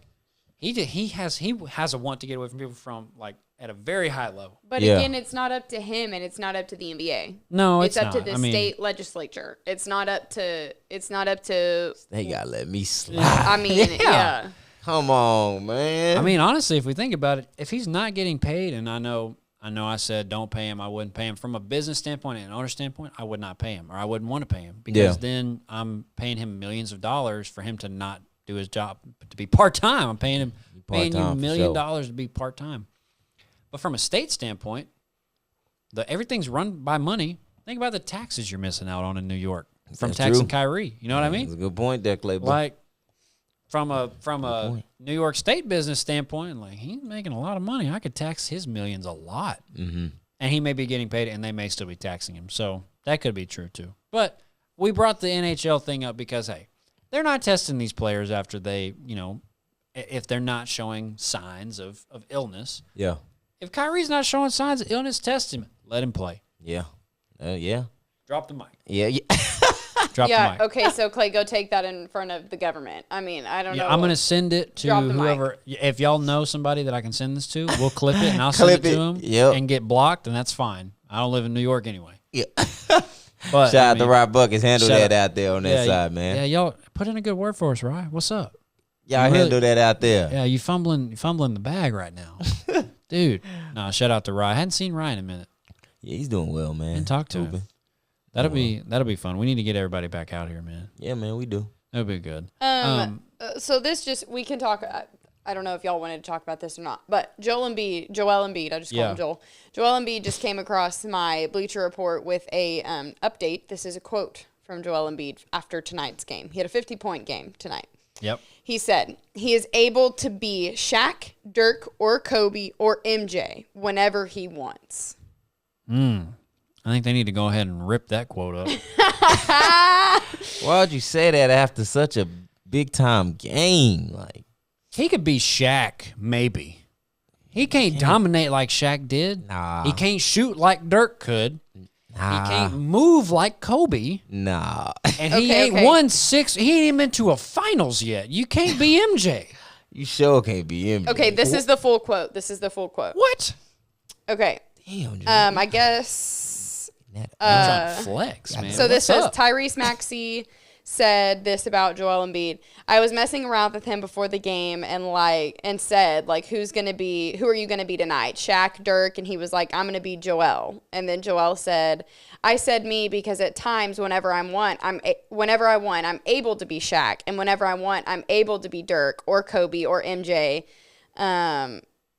he has a want to get away from people from, like, at a very high level. But Yeah. again, it's not up to him, and it's not up to the NBA. No, It's up to not. the I mean, state legislature. It's not up to. They gotta let me slide. I mean, yeah. Come on, man. I mean, honestly, if we think about it, if he's not getting paid, and I know I said don't pay him, I wouldn't pay him. From a business standpoint and an owner standpoint, I would not pay him, or I wouldn't want to pay him, because then I'm paying him millions of dollars for him to not do his job, to be part-time. I'm paying you Part-time, $1 for million sure. to be part-time. But from a state standpoint, everything's run by money. Think about the taxes you're missing out on in New York from That's taxing true. Kyrie. You know what I mean? That's a good point there, Clay. Like, from a New York State business standpoint, like he's making a lot of money. I could tax his millions a lot, and he may be getting paid, and they may still be taxing him. So that could be true too. But we brought the NHL thing up because hey, they're not testing these players after they, if they're not showing signs of illness. Yeah. If Kyrie's not showing signs of illness, test him. Let him play. Yeah. Yeah. Drop the mic. Yeah. Drop the mic. Okay, so Klay, go take that in front of the government. I mean, I don't know. I'm going to send it to whoever. If y'all know somebody that I can send this to, we'll clip it and I'll send it to them and get blocked, and that's fine. I don't live in New York anyway. Yeah. But shout out to Rye Buckets. Handle that out there on that side, man. Yeah, y'all put in a good word for us, Rye. What's up? Y'all handle that out there. Yeah, you fumbling the bag right now. Dude. Nah, shout out to Rye. I hadn't seen Rye in a minute. Yeah, he's doing well, man. And talk to him. That'll be fun. We need to get everybody back out here, man. Yeah, man, we do. That'll be good. So this we can talk. I don't know if y'all wanted to talk about this or not, but Joel Embiid, I just call him Joel. Joel Embiid just came across my Bleacher Report with a update. This is a quote from Joel Embiid after tonight's game. He had a 50-point game tonight. Yep. He said he is able to be Shaq, Dirk, or Kobe, or MJ whenever he wants. I think they need to go ahead and rip that quote up. Why'd you say that after such a big-time game? Like, he could be Shaq, maybe. He can't dominate like Shaq did. Nah. He can't shoot like Dirk could. Nah. He can't move like Kobe. Nah. And he ain't won 6. He ain't even been to a finals yet. You can't be MJ. You sure can't be MJ. Okay, this is the full quote. What? Okay. Damn, I guess. I'm trying to flex, man. So this What's says Tyrese Maxey said this about Joel Embiid. I was messing around with him before the game and said who are you gonna be tonight? Shaq, Dirk, and he was like, I'm gonna be Joel. And then Joel said, I said me because at times whenever I want, I'm able to be Shaq, and whenever I want, I'm able to be Dirk or Kobe or MJ.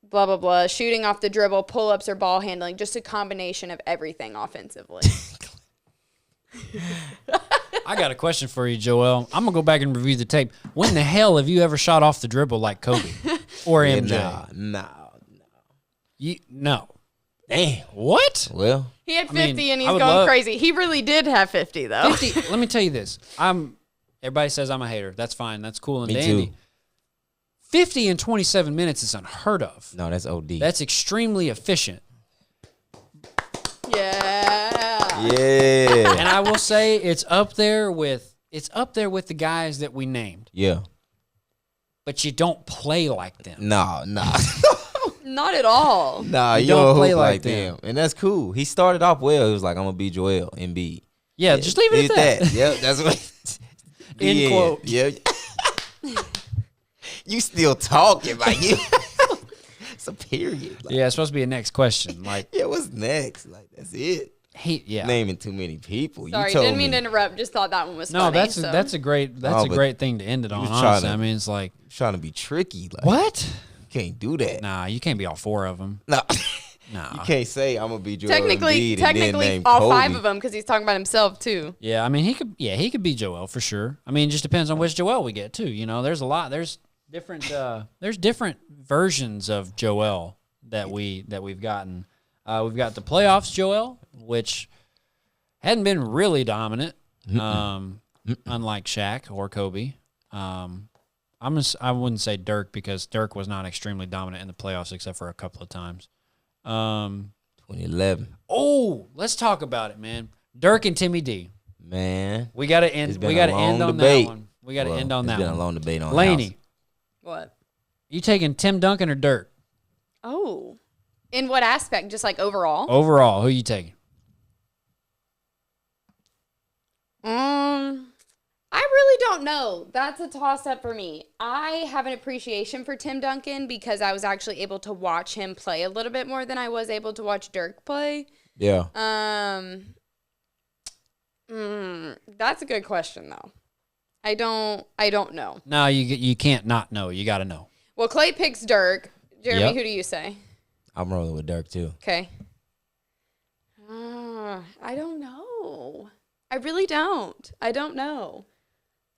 Blah blah blah. Shooting off the dribble, pull ups, or ball handling, just a combination of everything offensively. I got a question for you, Joel. I'm going to go back and review the tape. When the hell have you ever shot off the dribble like Kobe or MJ? No. Damn. What? Well, He had 50 and he's going crazy. He really did have 50, though. 50. Let me tell you this. Everybody says I'm a hater. That's fine. That's cool and me dandy. too. 50 in 27 minutes is unheard of. No, that's OD. That's extremely efficient. Yeah. And I will say it's up there with the guys that we named. Yeah. But you don't play like them. Nah. Not at all. Nah, you don't play like them. And that's cool. He started off well. He was like, I'm going to be Joel Embiid. Yeah, just leave it at that. Yep, that's what. End quote. Yeah. You still talking like you. It's a period. Like, yeah, it's supposed to be a next question. Like, yeah, what's next? Like, that's it. Naming too many people. Sorry, didn't mean to interrupt. Just thought that one was funny. No, that's a great thing to end it on. Honestly, I mean, it's like trying to be tricky. Like, what? You can't do that. Nah, you can't be all 4 of them. No. Nah. You can't say I'm gonna be Joel technically Embiid and then name all Kobe. 5 of them because he's talking about himself too. Yeah, I mean he could be Joel for sure. I mean, it just depends on which Joel we get too. You know, there's different versions of Joel that we've gotten. We've got the playoffs Joel, which hadn't been really dominant, unlike Shaq or Kobe. I wouldn't say Dirk because Dirk was not extremely dominant in the playoffs except for a couple of times. 2011. Oh, let's talk about it, man. Dirk and Timmy D. Man, we got to end. We got to end on that one. We got to end on that one. It's been a long debate on Laney. What? You taking Tim Duncan or Dirk? Oh, in what aspect? Just like overall? Overall, who you taking? I really don't know. That's a toss-up for me. I have an appreciation for Tim Duncan because I was actually able to watch him play a little bit more than I was able to watch Dirk play. Yeah. That's a good question though. I don't know. No, you can't not know. You got to know. Well, Klay picks Dirk. Jeremy, who do you say? I'm rolling with Dirk too. Okay. I don't know. I really don't. I don't know.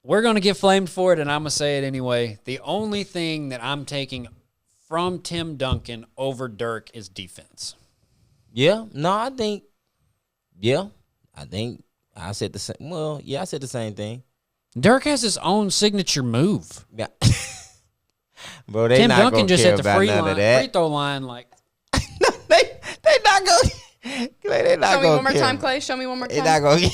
we're going to get flamed for it, and I'm going to say it anyway. The only thing that I'm taking from Tim Duncan over Dirk is defense. Yeah. No, I think I said the same. Well, yeah, I said the same thing. Dirk has his own signature move. Yeah. Bro, they Tim not Duncan gonna just care at the about none of that. free throw line, like they not going. They not Show me gonna one more care. time, Clay. Show me one more They time. not gonna.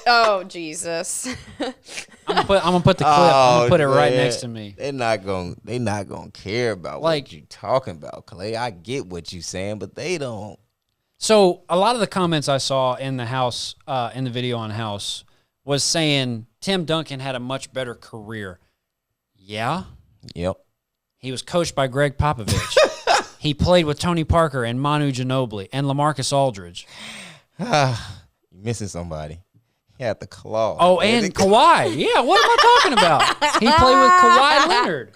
Oh, Jesus. I'm gonna put the clip. I'm gonna put it right man. next to me. They not gonna care about Like- what you talking about, Clay. I get what you saying, but they don't. So a lot of the comments I saw in the house, in the video on House, was saying Tim Duncan had a much better career. Yeah, Yep. he was coached by Greg Popovich. He played with Tony Parker and Manu Ginobili and LaMarcus Aldridge. You're missing somebody. He had the claw. Oh, and Kawhi. Yeah, what am I talking about? He played with Kawhi Leonard.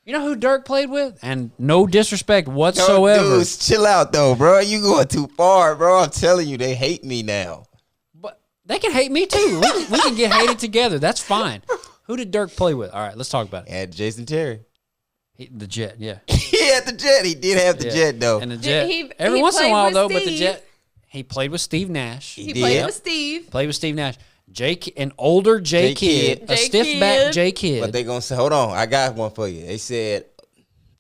You know who Dirk played with? And no disrespect whatsoever. Dudes, chill out though, bro. You going too far, bro. I'm telling you, they hate me now. But they can hate me too. We can get hated together. That's fine. Who did Dirk play with? All right, let's talk about it. And Jason Terry. The Jet, yeah. He had the Jet. He did have the Yeah. Jet though. And the Jet. He every once in a played while with though, but the Steve. Jet. He played with Steve Nash. He did. played with Steve. Played with Steve Nash. an older J Kidd, a J. stiff Kidd. back J Kidd. But they gonna say, hold on, I got one for you. They said,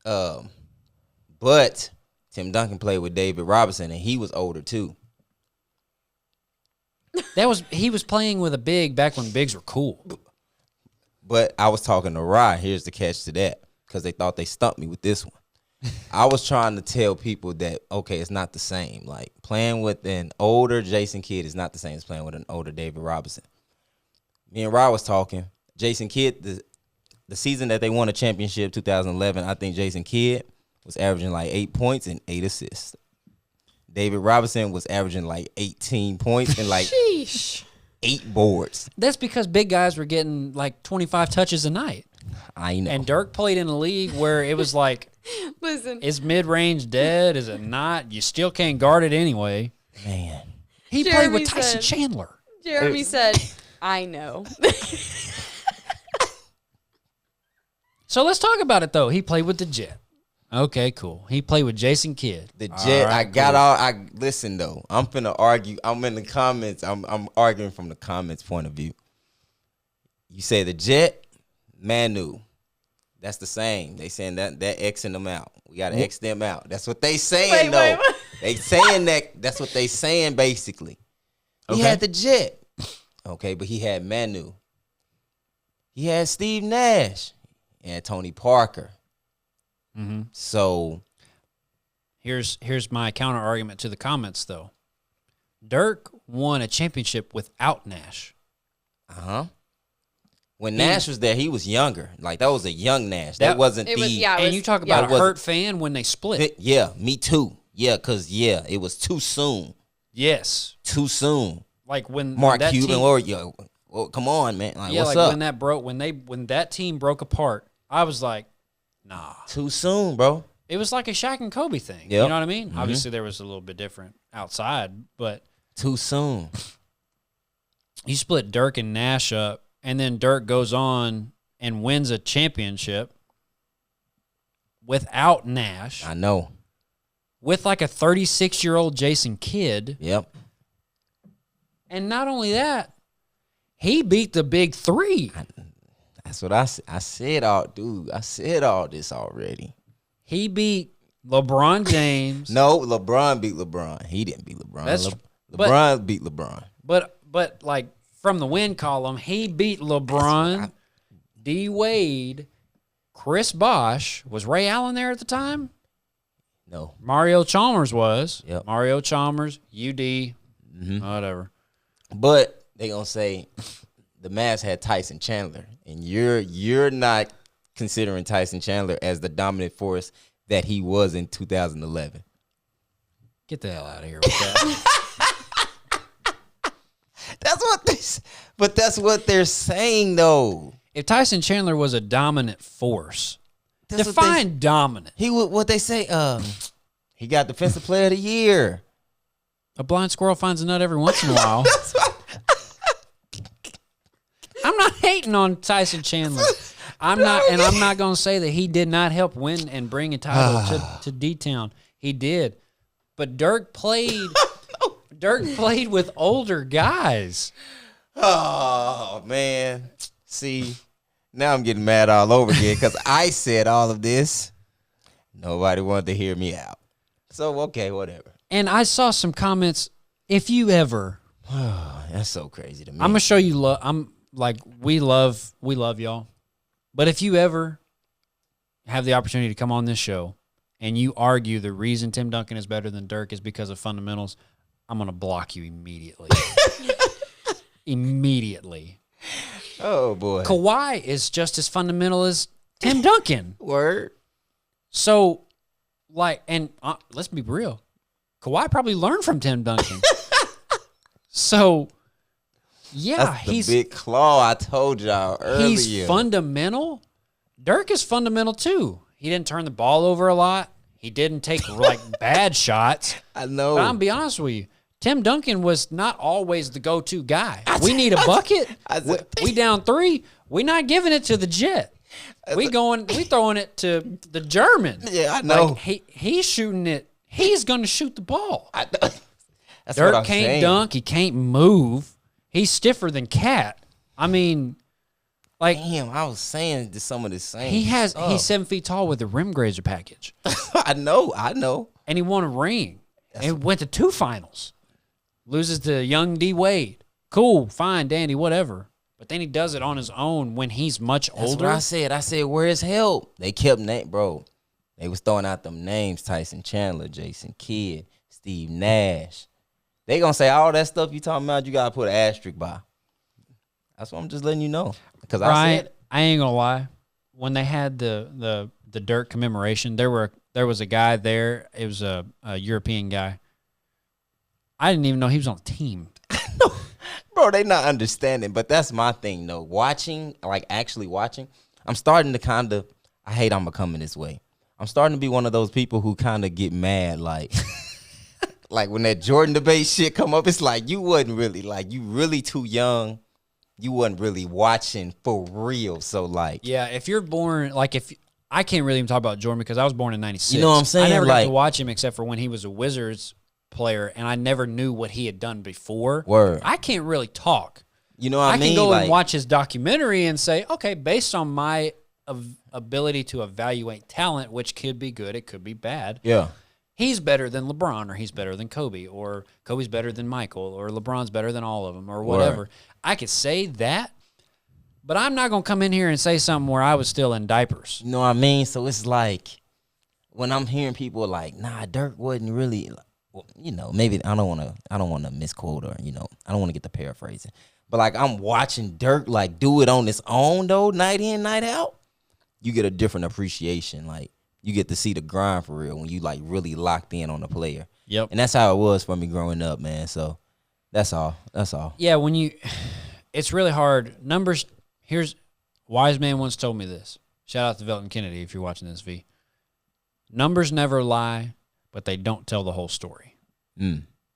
but Tim Duncan played with David Robinson, and he was older too. He was playing with a big back when bigs were cool. But I was talking to Rye. Here's the catch to that, because they thought they stumped me with this one. I was trying to tell people that, okay, it's not the same. Like, playing with an older Jason Kidd is not the same as playing with an older David Robinson. Me and Rye was talking. Jason Kidd, the season that they won a championship, 2011, I think Jason Kidd was averaging like 8 points and 8 assists. David Robinson was averaging like 18 points and like 8 boards. That's because big guys were getting like 25 touches a night. I know. And Dirk played in a league where it was like, Listen, is mid-range dead? Is it not? You still can't guard it anyway. Man. He played Jeremy with Tyson said- Chandler. Jeremy said, I know. So let's talk about it, though. He played with the Jet. Okay, cool. He played with Jason Kidd. The Jet, All right, I got cool. listen though, I'm finna argue. I'm in the comments. I'm arguing from the comments point of view. You say the Jet, Manu. That's the same. They saying that Xing them out. We gotta X them out. That's what they saying though. Wait, what? They saying that. That's what they saying basically. He Okay. had the Jet. Okay, but he had Manu. He had Steve Nash. And Tony Parker. Mm-hmm. So Here's my counter argument to the comments, though. Dirk won a championship without Nash. when Nash was there, he was younger. Like, that was a young Nash. That wasn't it the was- yeah. And you talk about yeah, a hurt fan when they split. Yeah, me too. Yeah, because, yeah, it was too soon. Yes. Too soon. Like when Mark that Cuban, team, or yo, well, come on, man. Like, yeah, what's like up? when that team broke apart, I was like, nah. Too soon, bro. It was like a Shaq and Kobe thing. Yep. You know what I mean? Obviously, there was a little bit different outside, but Too soon. you split Dirk and Nash up, and then Dirk goes on and wins a championship without Nash, I know. with like a 36-year-old Jason Kidd. Yep. And not only that, he beat the big three. That's what I said. I said all this already. He beat LeBron James. No, LeBron beat LeBron. He didn't beat LeBron. That's- LeBron beat LeBron. But like from the win column, he beat LeBron, D Wade, Chris Bosh. Was Ray Allen there at the time? No. Mario Chalmers was. Yep. Mario Chalmers, UD, whatever. But they gonna say the Mavs had Tyson Chandler, and you're not considering Tyson Chandler as the dominant force that he was in 2011. Get the hell out of here with that. That's what they're saying though. If Tyson Chandler was a dominant force, That's define dominant. what they say. He got Defensive Player of the Year. A blind squirrel finds a nut every once in a while. I'm not hating hating on Tyson Chandler. I'm not going to say that he did not help win and bring a title to D-Town. He did. But Dirk played with older guys. Oh, man. See, now I'm getting mad all over again because I said all of this. Nobody wanted to hear me out. So, okay, whatever. And I saw some comments, if you ever. That's so crazy to me. I'm going to show you love. I'm like, we love y'all. But if you ever have the opportunity to come on this show and you argue the reason Tim Duncan is better than Dirk is because of fundamentals, I'm going to block you immediately. Immediately. Oh, boy. Kawhi is just as fundamental as Tim Duncan. Word. So, like, and let's be real. Kawhi probably learned from Tim Duncan. So, yeah. That's the big claw I told y'all earlier. He's fundamental. Dirk is fundamental, too. He didn't turn the ball over a lot. He didn't take, like, bad shots. I know. But I'm going to be honest with you. Tim Duncan was not always the go-to guy. We need a bucket. We down 3. We not giving it to the Jet. We throwing it to the German. Yeah, I know. Like, he's shooting it. He's going to shoot the ball. That's Dirk what I'm can't saying. dunk. He can't move. He's stiffer than Cat. I mean, like, damn, I was saying some of the same. He's 7 feet tall with a rim grazer package. I know. And he won a ring. And went to 2 finals. Loses to young D Wade. Cool, fine, dandy, whatever. But then he does it on his own when he's much older. That's what I said, where's help? They kept bro. They was throwing out them names: Tyson Chandler, Jason Kidd, Steve Nash. They gonna say all that stuff you talking about. You gotta put an asterisk by. That's what I'm just letting you know. Because I said, I ain't gonna lie. When they had the Dirk commemoration, there was a guy there. It was a European guy. I didn't even know he was on the team. Bro, they not understanding. But that's my thing, though. Actually watching, I'm starting to kind of, I hate I'm becoming this way. I'm starting to be one of those people who kind of get mad, like when that Jordan debate shit come up, it's like you wasn't really, like, you really too young. You wasn't really watching for real. So, like. Yeah, if you're born, like, I can't really even talk about Jordan because I was born in 96. You know what I'm saying? I never got to watch him except for when he was a Wizards player, and I never knew what he had done before. Word. I can't really talk. You know what I mean? I can go and watch his documentary and say, okay, based on my ability to evaluate talent, which could be good, it could be bad. Yeah. He's better than LeBron, or he's better than Kobe, or Kobe's better than Michael, or LeBron's better than all of them, or whatever. Word. I could say that, but I'm not going to come in here and say something where I was still in diapers. You know what I mean? So it's like when I'm hearing people like, nah, Dirk wasn't really, well, you know, maybe I don't want to misquote or, you know, I don't want to get the paraphrasing. But like I'm watching Dirk like do it on his own though, night in, night out. You get a different appreciation. Like you get to see the grind for real when you like really locked in on the player. Yep. And that's how it was for me growing up, man. So that's all. That's all. Yeah, it's really hard. Numbers, here's, wise man once told me this. Shout out to Velton Kennedy if you're watching this, V. Numbers never lie, but they don't tell the whole story.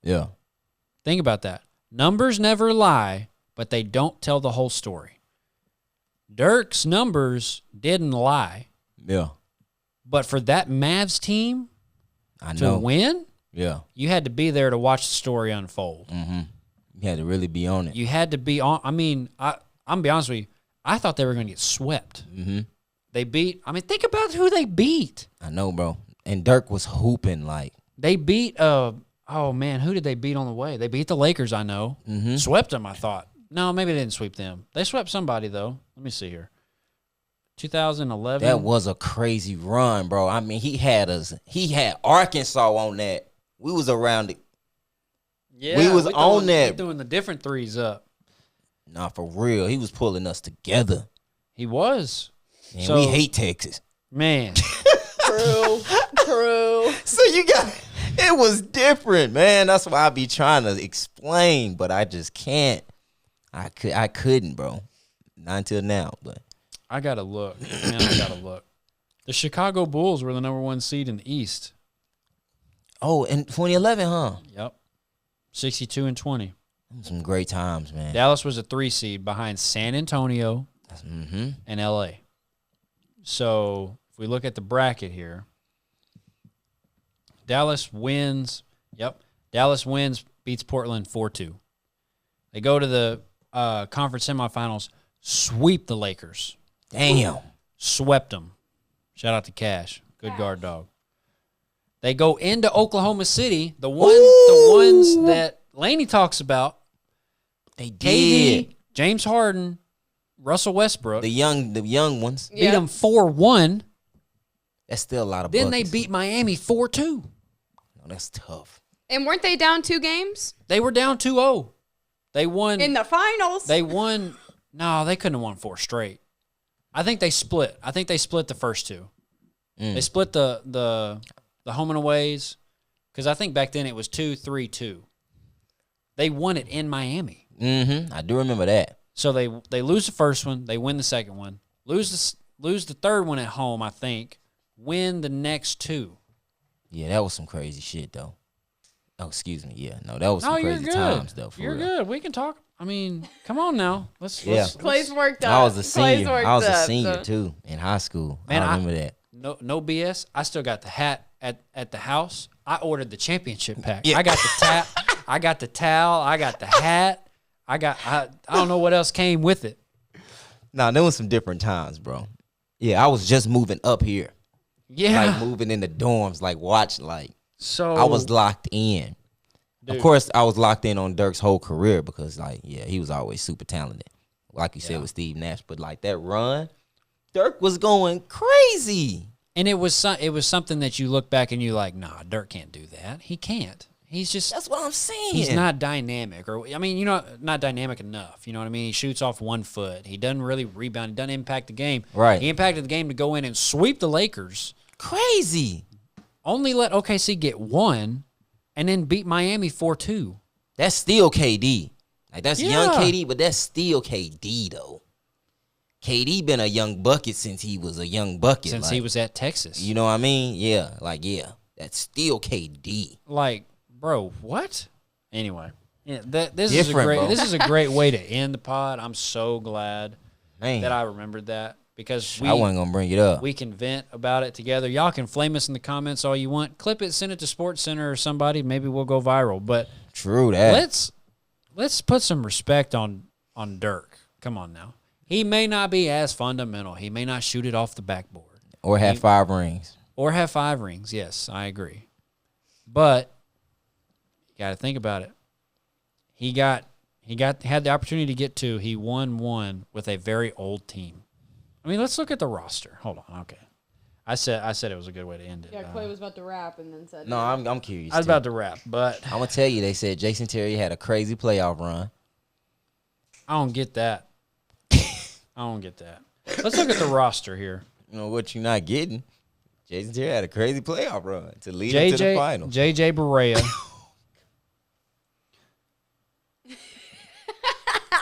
Yeah. Think about that. Numbers never lie, but they don't tell the whole story. Dirk's numbers didn't lie. Yeah. But for that Mavs team to win, yeah, you had to be there to watch the story unfold. Mm-hmm. You had to really be on it. You had to be on. I mean, I'm going to be honest with you. I thought they were going to get swept. Mm-hmm. They beat. I mean, think about who they beat. I know, bro. And Dirk was hooping like. They beat. Oh man, who did they beat on the way? They beat the Lakers. I know. Mm-hmm. Swept them. I thought. No, maybe they didn't sweep them. They swept somebody though. Let me see here. 2011. That was a crazy run, bro. I mean, he had Arkansas on that. We was around it. Yeah, we was on that. Doing the different threes up. Nah, for real. He was pulling us together. He was. Man, So- we hate Texas. Man. True. So it was different, man. That's why I be trying to explain, but I just can't. I couldn't, bro. Not until now, but. I got to look. Man, I got to look. The Chicago Bulls were the number 1 seed in the East. Oh, in 2011, huh? Yep. 62-20. Some great times, man. Dallas was a 3 seed behind San Antonio and L.A. So if we look at the bracket here, Dallas wins. Yep. Dallas wins, beats Portland 4-2. They go to the conference semifinals, sweep the Lakers. Damn. Swept them. Shout out to Cash. Good guard dog. They go into Oklahoma City, the ones that Laney talks about. They did. KD, James Harden, Russell Westbrook. The young ones. Beat them 4-1. That's still a lot of Then buckets. they beat Miami 4-2. No, that's tough. And weren't they down 2 games? They were down 2-0. They won. In the finals. They won. No, they couldn't have won 4 straight. I think they split. The first 2. They split the home and aways because I think back then it was 2-3-2. They won it in Miami. I do remember that. So they lose the first one, they win the second one, lose the third one at home, I think, win the next 2. Yeah, that was some crazy shit, though. Oh, excuse me. Yeah, no, that was some crazy times, though. You're good. We can talk. I mean, come on now. Let's Clay's worked up. I was a senior. Clay's I was a worked up, senior, so. too, in high school. Man, I remember that. No BS. I still got the hat at the house. I ordered the championship pack. Yeah. I got the I got the towel. I got the hat. I don't know what else came with it. Nah, there was some different times, bro. Yeah, I was just moving up here. Yeah. Like moving in the dorms, like watch, like So I was locked in. Dude. Of course, I was locked in on Dirk's whole career because, like, yeah, he was always super talented. Like you said with Steve Nash, but like that run, Dirk was going crazy. And it was something that you look back and you like, nah, Dirk can't do that. He can't. He's just That's what I'm saying. he's not dynamic, or I mean, not dynamic enough. You know what I mean? He shoots off 1 foot. He doesn't really rebound. He doesn't impact the game. Right. He impacted the game to go in and sweep the Lakers. crazy. Only let OKC get 1, and then beat Miami 4-2. That's still KD. Like that's Yeah. young KD, but that's still KD though. KD been a young bucket since he was a young bucket. Since like, he was at Texas. You know what I mean? Yeah. Like, yeah. That's still KD. Like, bro, what? Anyway, yeah, this Different, is a great way to end the pod. I'm so glad Man. that I remembered that because I wasn't gonna bring it up. we can vent about it together. Y'all can flame us in the comments all you want. Clip it, send it to Sports Center or somebody. Maybe we'll go viral. But True that. let's put some respect on Dirk. Come on now. He may not be as fundamental. He may not shoot it off the backboard. Or have 5 rings. Or have 5 rings. Yes, I agree. But you got to think about it. He had the opportunity to get 2. He won 1 with a very old team. I mean, let's look at the roster. Hold on. Okay. I said it was a good way to end it. Yeah, Clay was about to rap and then said No, I'm curious. I was about to wrap, but I'm gonna tell you, they said Jason Terry had a crazy playoff run. I don't get that. I don't get that. Let's look at the roster here. You know what you're not getting? Jason Terry had a crazy playoff run to lead him to the final. JJ Barea.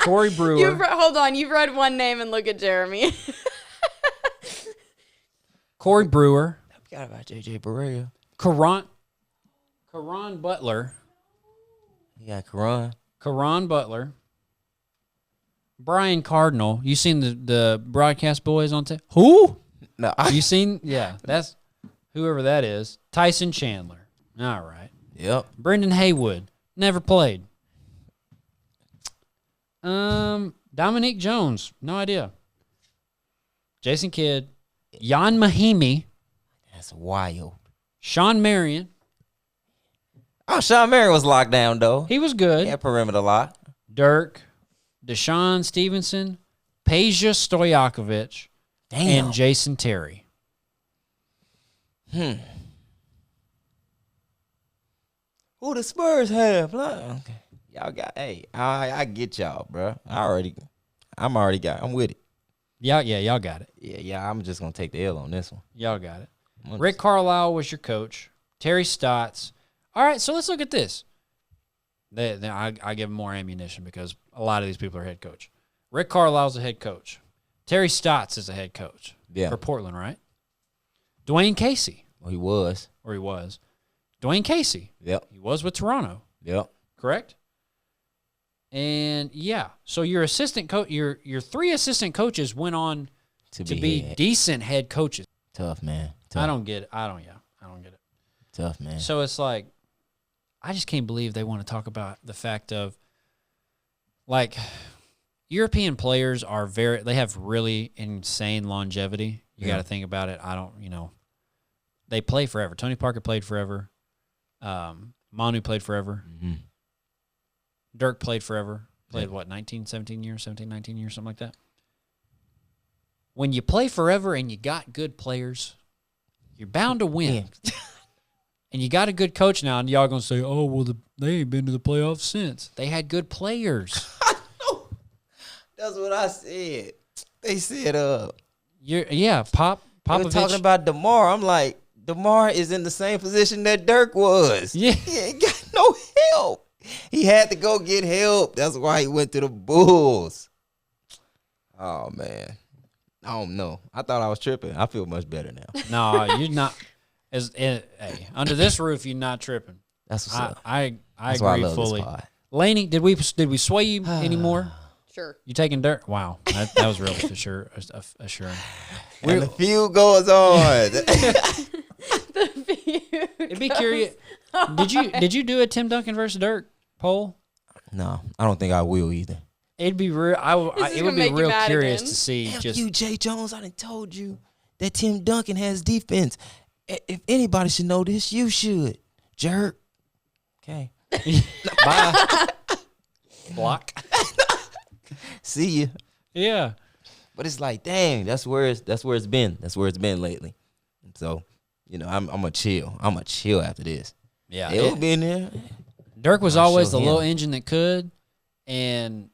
Corey Brewer. Hold on, you've read one name and look at Jeremy. Corey Brewer. I forgot about JJ Barea. Caron Butler. You got Karan. Caron Butler. Brian Cardinal. You seen the broadcast boys on tape? Who? No, You seen? Yeah, that's whoever that is. Tyson Chandler. All right. Yep. Brendan Haywood. Never played. Dominique Jones. No idea. Jason Kidd. Jan Mahimi. That's wild. Sean Marion. Oh, Sean Marion was locked down though. He was good. Yeah, perimeter lock. Dirk. Deshaun Stevenson. Peja Stojakovic. Damn. And Jason Terry. Who the Spurs have? Okay. Y'all got. Hey, I get y'all, bro. I'm with it. Y'all got it. Yeah. I'm just gonna take the L on this one. Y'all got it. Rick Carlisle was your coach. Terry Stotts. All right, so let's look at this. I give him more ammunition because a lot of these people are head coach. Rick Carlisle's the head coach. Terry Stotts is the head coach for Portland, right? Dwayne Casey. Well, he was. Or he was. Dwayne Casey. Yep. He was with Toronto, Yep. correct? And yeah, so your assistant coach, your 3 assistant coaches went on to be decent head coaches. Tough, man. Tough. I don't get it. I don't get it. Tough, man. So it's like, I just can't believe they want to talk about the fact of, like, European players they have really insane longevity. You got to think about it. They play forever. Tony Parker played forever. Manu played forever. Mm-hmm. Dirk played forever. Played, 19 years, something like that. When you play forever and you got good players, you're bound to win. And you got a good coach now, and y'all going to say, oh, well, they ain't been to the playoffs since. They had good players. That's what I said. They said, Popovich. They were talking about DeMar. I'm like, DeMar is in the same position that Dirk was. Yeah. He ain't got no help. He had to go get help. That's why he went to the Bulls. Oh, man. I don't know. I thought I was tripping. I feel much better now. No, you're not. Hey, under this roof, you're not tripping. That's what's up. I That's agree why I love fully. this pod. Laney, did we sway you anymore? Sure. You taking Dirk? Wow, that was really for sure. Assuring. And the feud goes on. It'd be curious. Did you do a Tim Duncan versus Dirk poll? No, I don't think I will either. It'd be real. It would be real curious to see. F you, Jay Jones. I done told you that Tim Duncan has defense. If anybody should know this, you should. Jerk. Okay. Bye. Block. See ya. Yeah. But it's like, dang, that's where it's been. That's where it's been lately. So, I'm gonna chill. I'm gonna chill after this. Yeah. It'll be in there. Dirk was I'll always show the him. little engine that could, and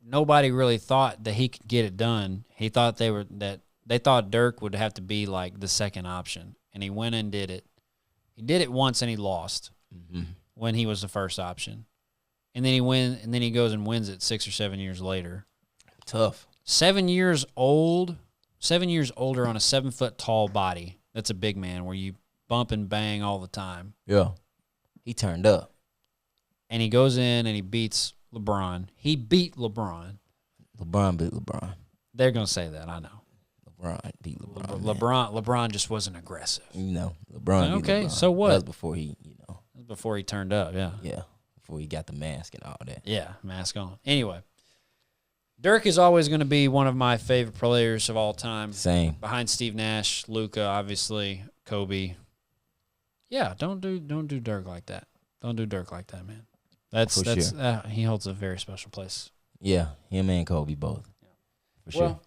nobody really thought that he could get it done. He thought they thought Dirk would have to be like the second option, and he went and did it. He did it once and he lost when he was the first option, and then he goes and wins it 6 or 7 years later. Tough. 7 years older on a 7-foot tall body. That's a big man where you bump and bang all the time. Yeah. He turned up. And he goes in and he beats LeBron. He beat LeBron. LeBron beat LeBron. They're going to say that, I know. LeBron beat LeBron. LeBron just wasn't aggressive. LeBron beat Okay, LeBron. so what? That was before he, Before he turned up, yeah. Yeah, before he got the mask and all that. Yeah, mask on. Anyway, Dirk is always going to be one of my favorite players of all time. Same. Behind Steve Nash, Luka, obviously, Kobe. Yeah, don't do Dirk like that. Don't do Dirk like that, man. He holds a very special place. Yeah, him and Kobe both. Yeah. For sure. Well,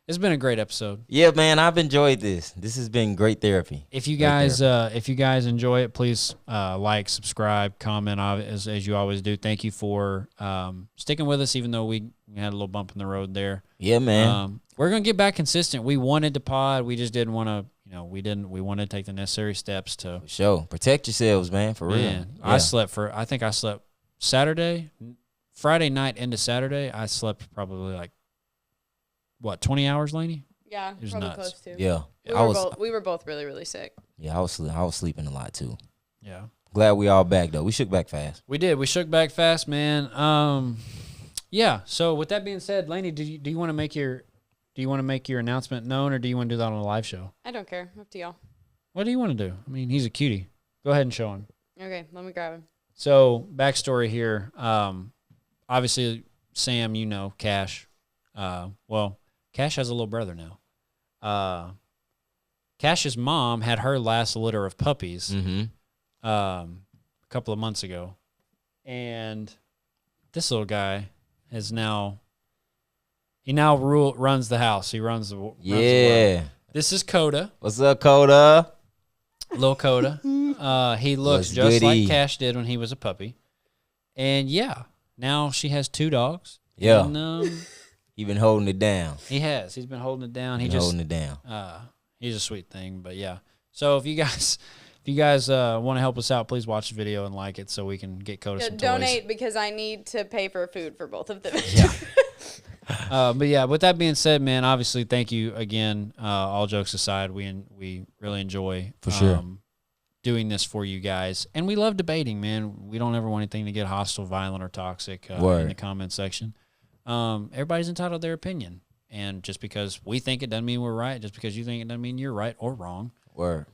it's been a great episode. Yeah, man, I've enjoyed this. This has been great therapy. If you guys enjoy it, please like, subscribe, comment as you always do. Thank you for sticking with us, even though we had a little bump in the road there. Yeah, man. We're gonna get back consistent. We wanted to pod, we just didn't want to. We wanted to take the necessary steps to show protect yourselves, man. For real. Yeah. I think I slept Friday night into Saturday. I slept probably 20 hours, Laney? Yeah, it was probably nuts. close to. Yeah, we were both really, really sick. Yeah, I was sleeping a lot too. Yeah, glad we all back though. We shook back fast. We did. We shook back fast, man. Yeah. So with that being said, Laney, do you want to make your announcement known, or do you want to do that on a live show? I don't care. Up to y'all. What do you want to do? I mean, he's a cutie. Go ahead and show him. Okay, let me grab him. So backstory here. Obviously, Sam, Cash. Cash has a little brother now. Cash's mom had her last litter of puppies a couple of months ago. And this little guy runs the house. He runs the world. This is Coda. What's up, Coda? Little Coda. He looks just like Cash did when he was a puppy. And yeah, now she has 2 dogs. Yeah. And, He been holding it down. He has. He's been holding it down. Holding it down. He's a sweet thing. But yeah. So if you guys want to help us out, please watch the video and like it so we can get Coda some toys. Donate because I need to pay for food for both of them. Yeah. But yeah, with that being said, man, obviously thank you again. All jokes aside, we really enjoy for sure doing this for you guys. And we love debating, man. We don't ever want anything to get hostile, violent, or toxic in the comment section. Everybody's entitled to their opinion. And just because we think it doesn't mean we're right. Just because you think it doesn't mean you're right or wrong. Word.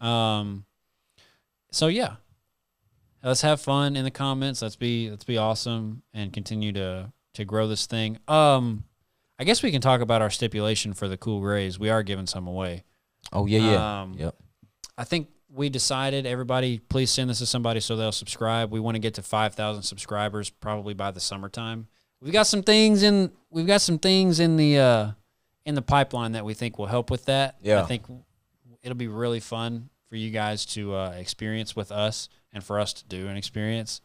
So, yeah. Let's have fun in the comments. Let's be awesome and continue to grow this thing. I guess we can talk about our stipulation for the Cool Grays. We are giving some away. Oh, yeah. Yep. I think we decided, everybody, please send this to somebody so they'll subscribe. We want to get to 5,000 subscribers probably by the summertime. We've got some things in the pipeline that we think will help with that. Yeah. I think it'll be really fun for you guys to experience with us and for us to do an experience.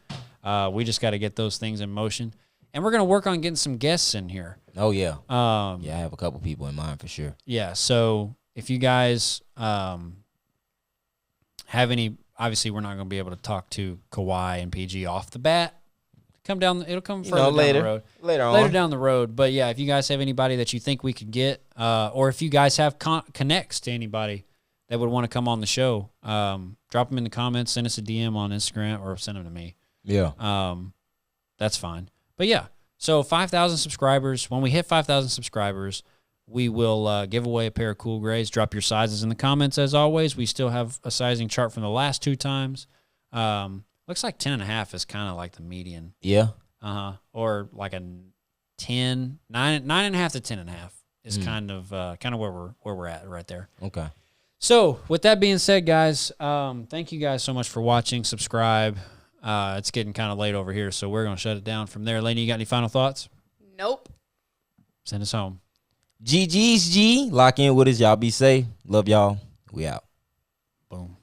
We just got to get those things in motion. And we're going to work on getting some guests in here. Oh, yeah. I have a couple people in mind for sure. Yeah, so if you guys have any, obviously we're not going to be able to talk to Kawhi and PG off the bat. It'll come further down the road. Later down the road. But yeah, if you guys have anybody that you think we could get, or if you guys have connects to anybody that would want to come on the show, drop them in the comments, send us a DM on Instagram, or send them to me. Yeah. That's fine. But yeah, so 5,000 subscribers. When we hit 5,000 subscribers, we will give away a pair of Cool Grays. Drop your sizes in the comments as always. We still have a sizing chart from the last 2 times. Looks like 10.5 is kind of like the median. Yeah. Or like a 10, 9.5 to 10.5 is kind of where we're at right there. Okay. So with that being said, guys, thank you guys so much for watching. Subscribe. It's getting kind of late over here, so we're gonna shut it down from there. Lainey, you got any final thoughts? Nope. Send us home. GG's G. Lock in with us. Y'all be safe. Love y'all. We out. Boom.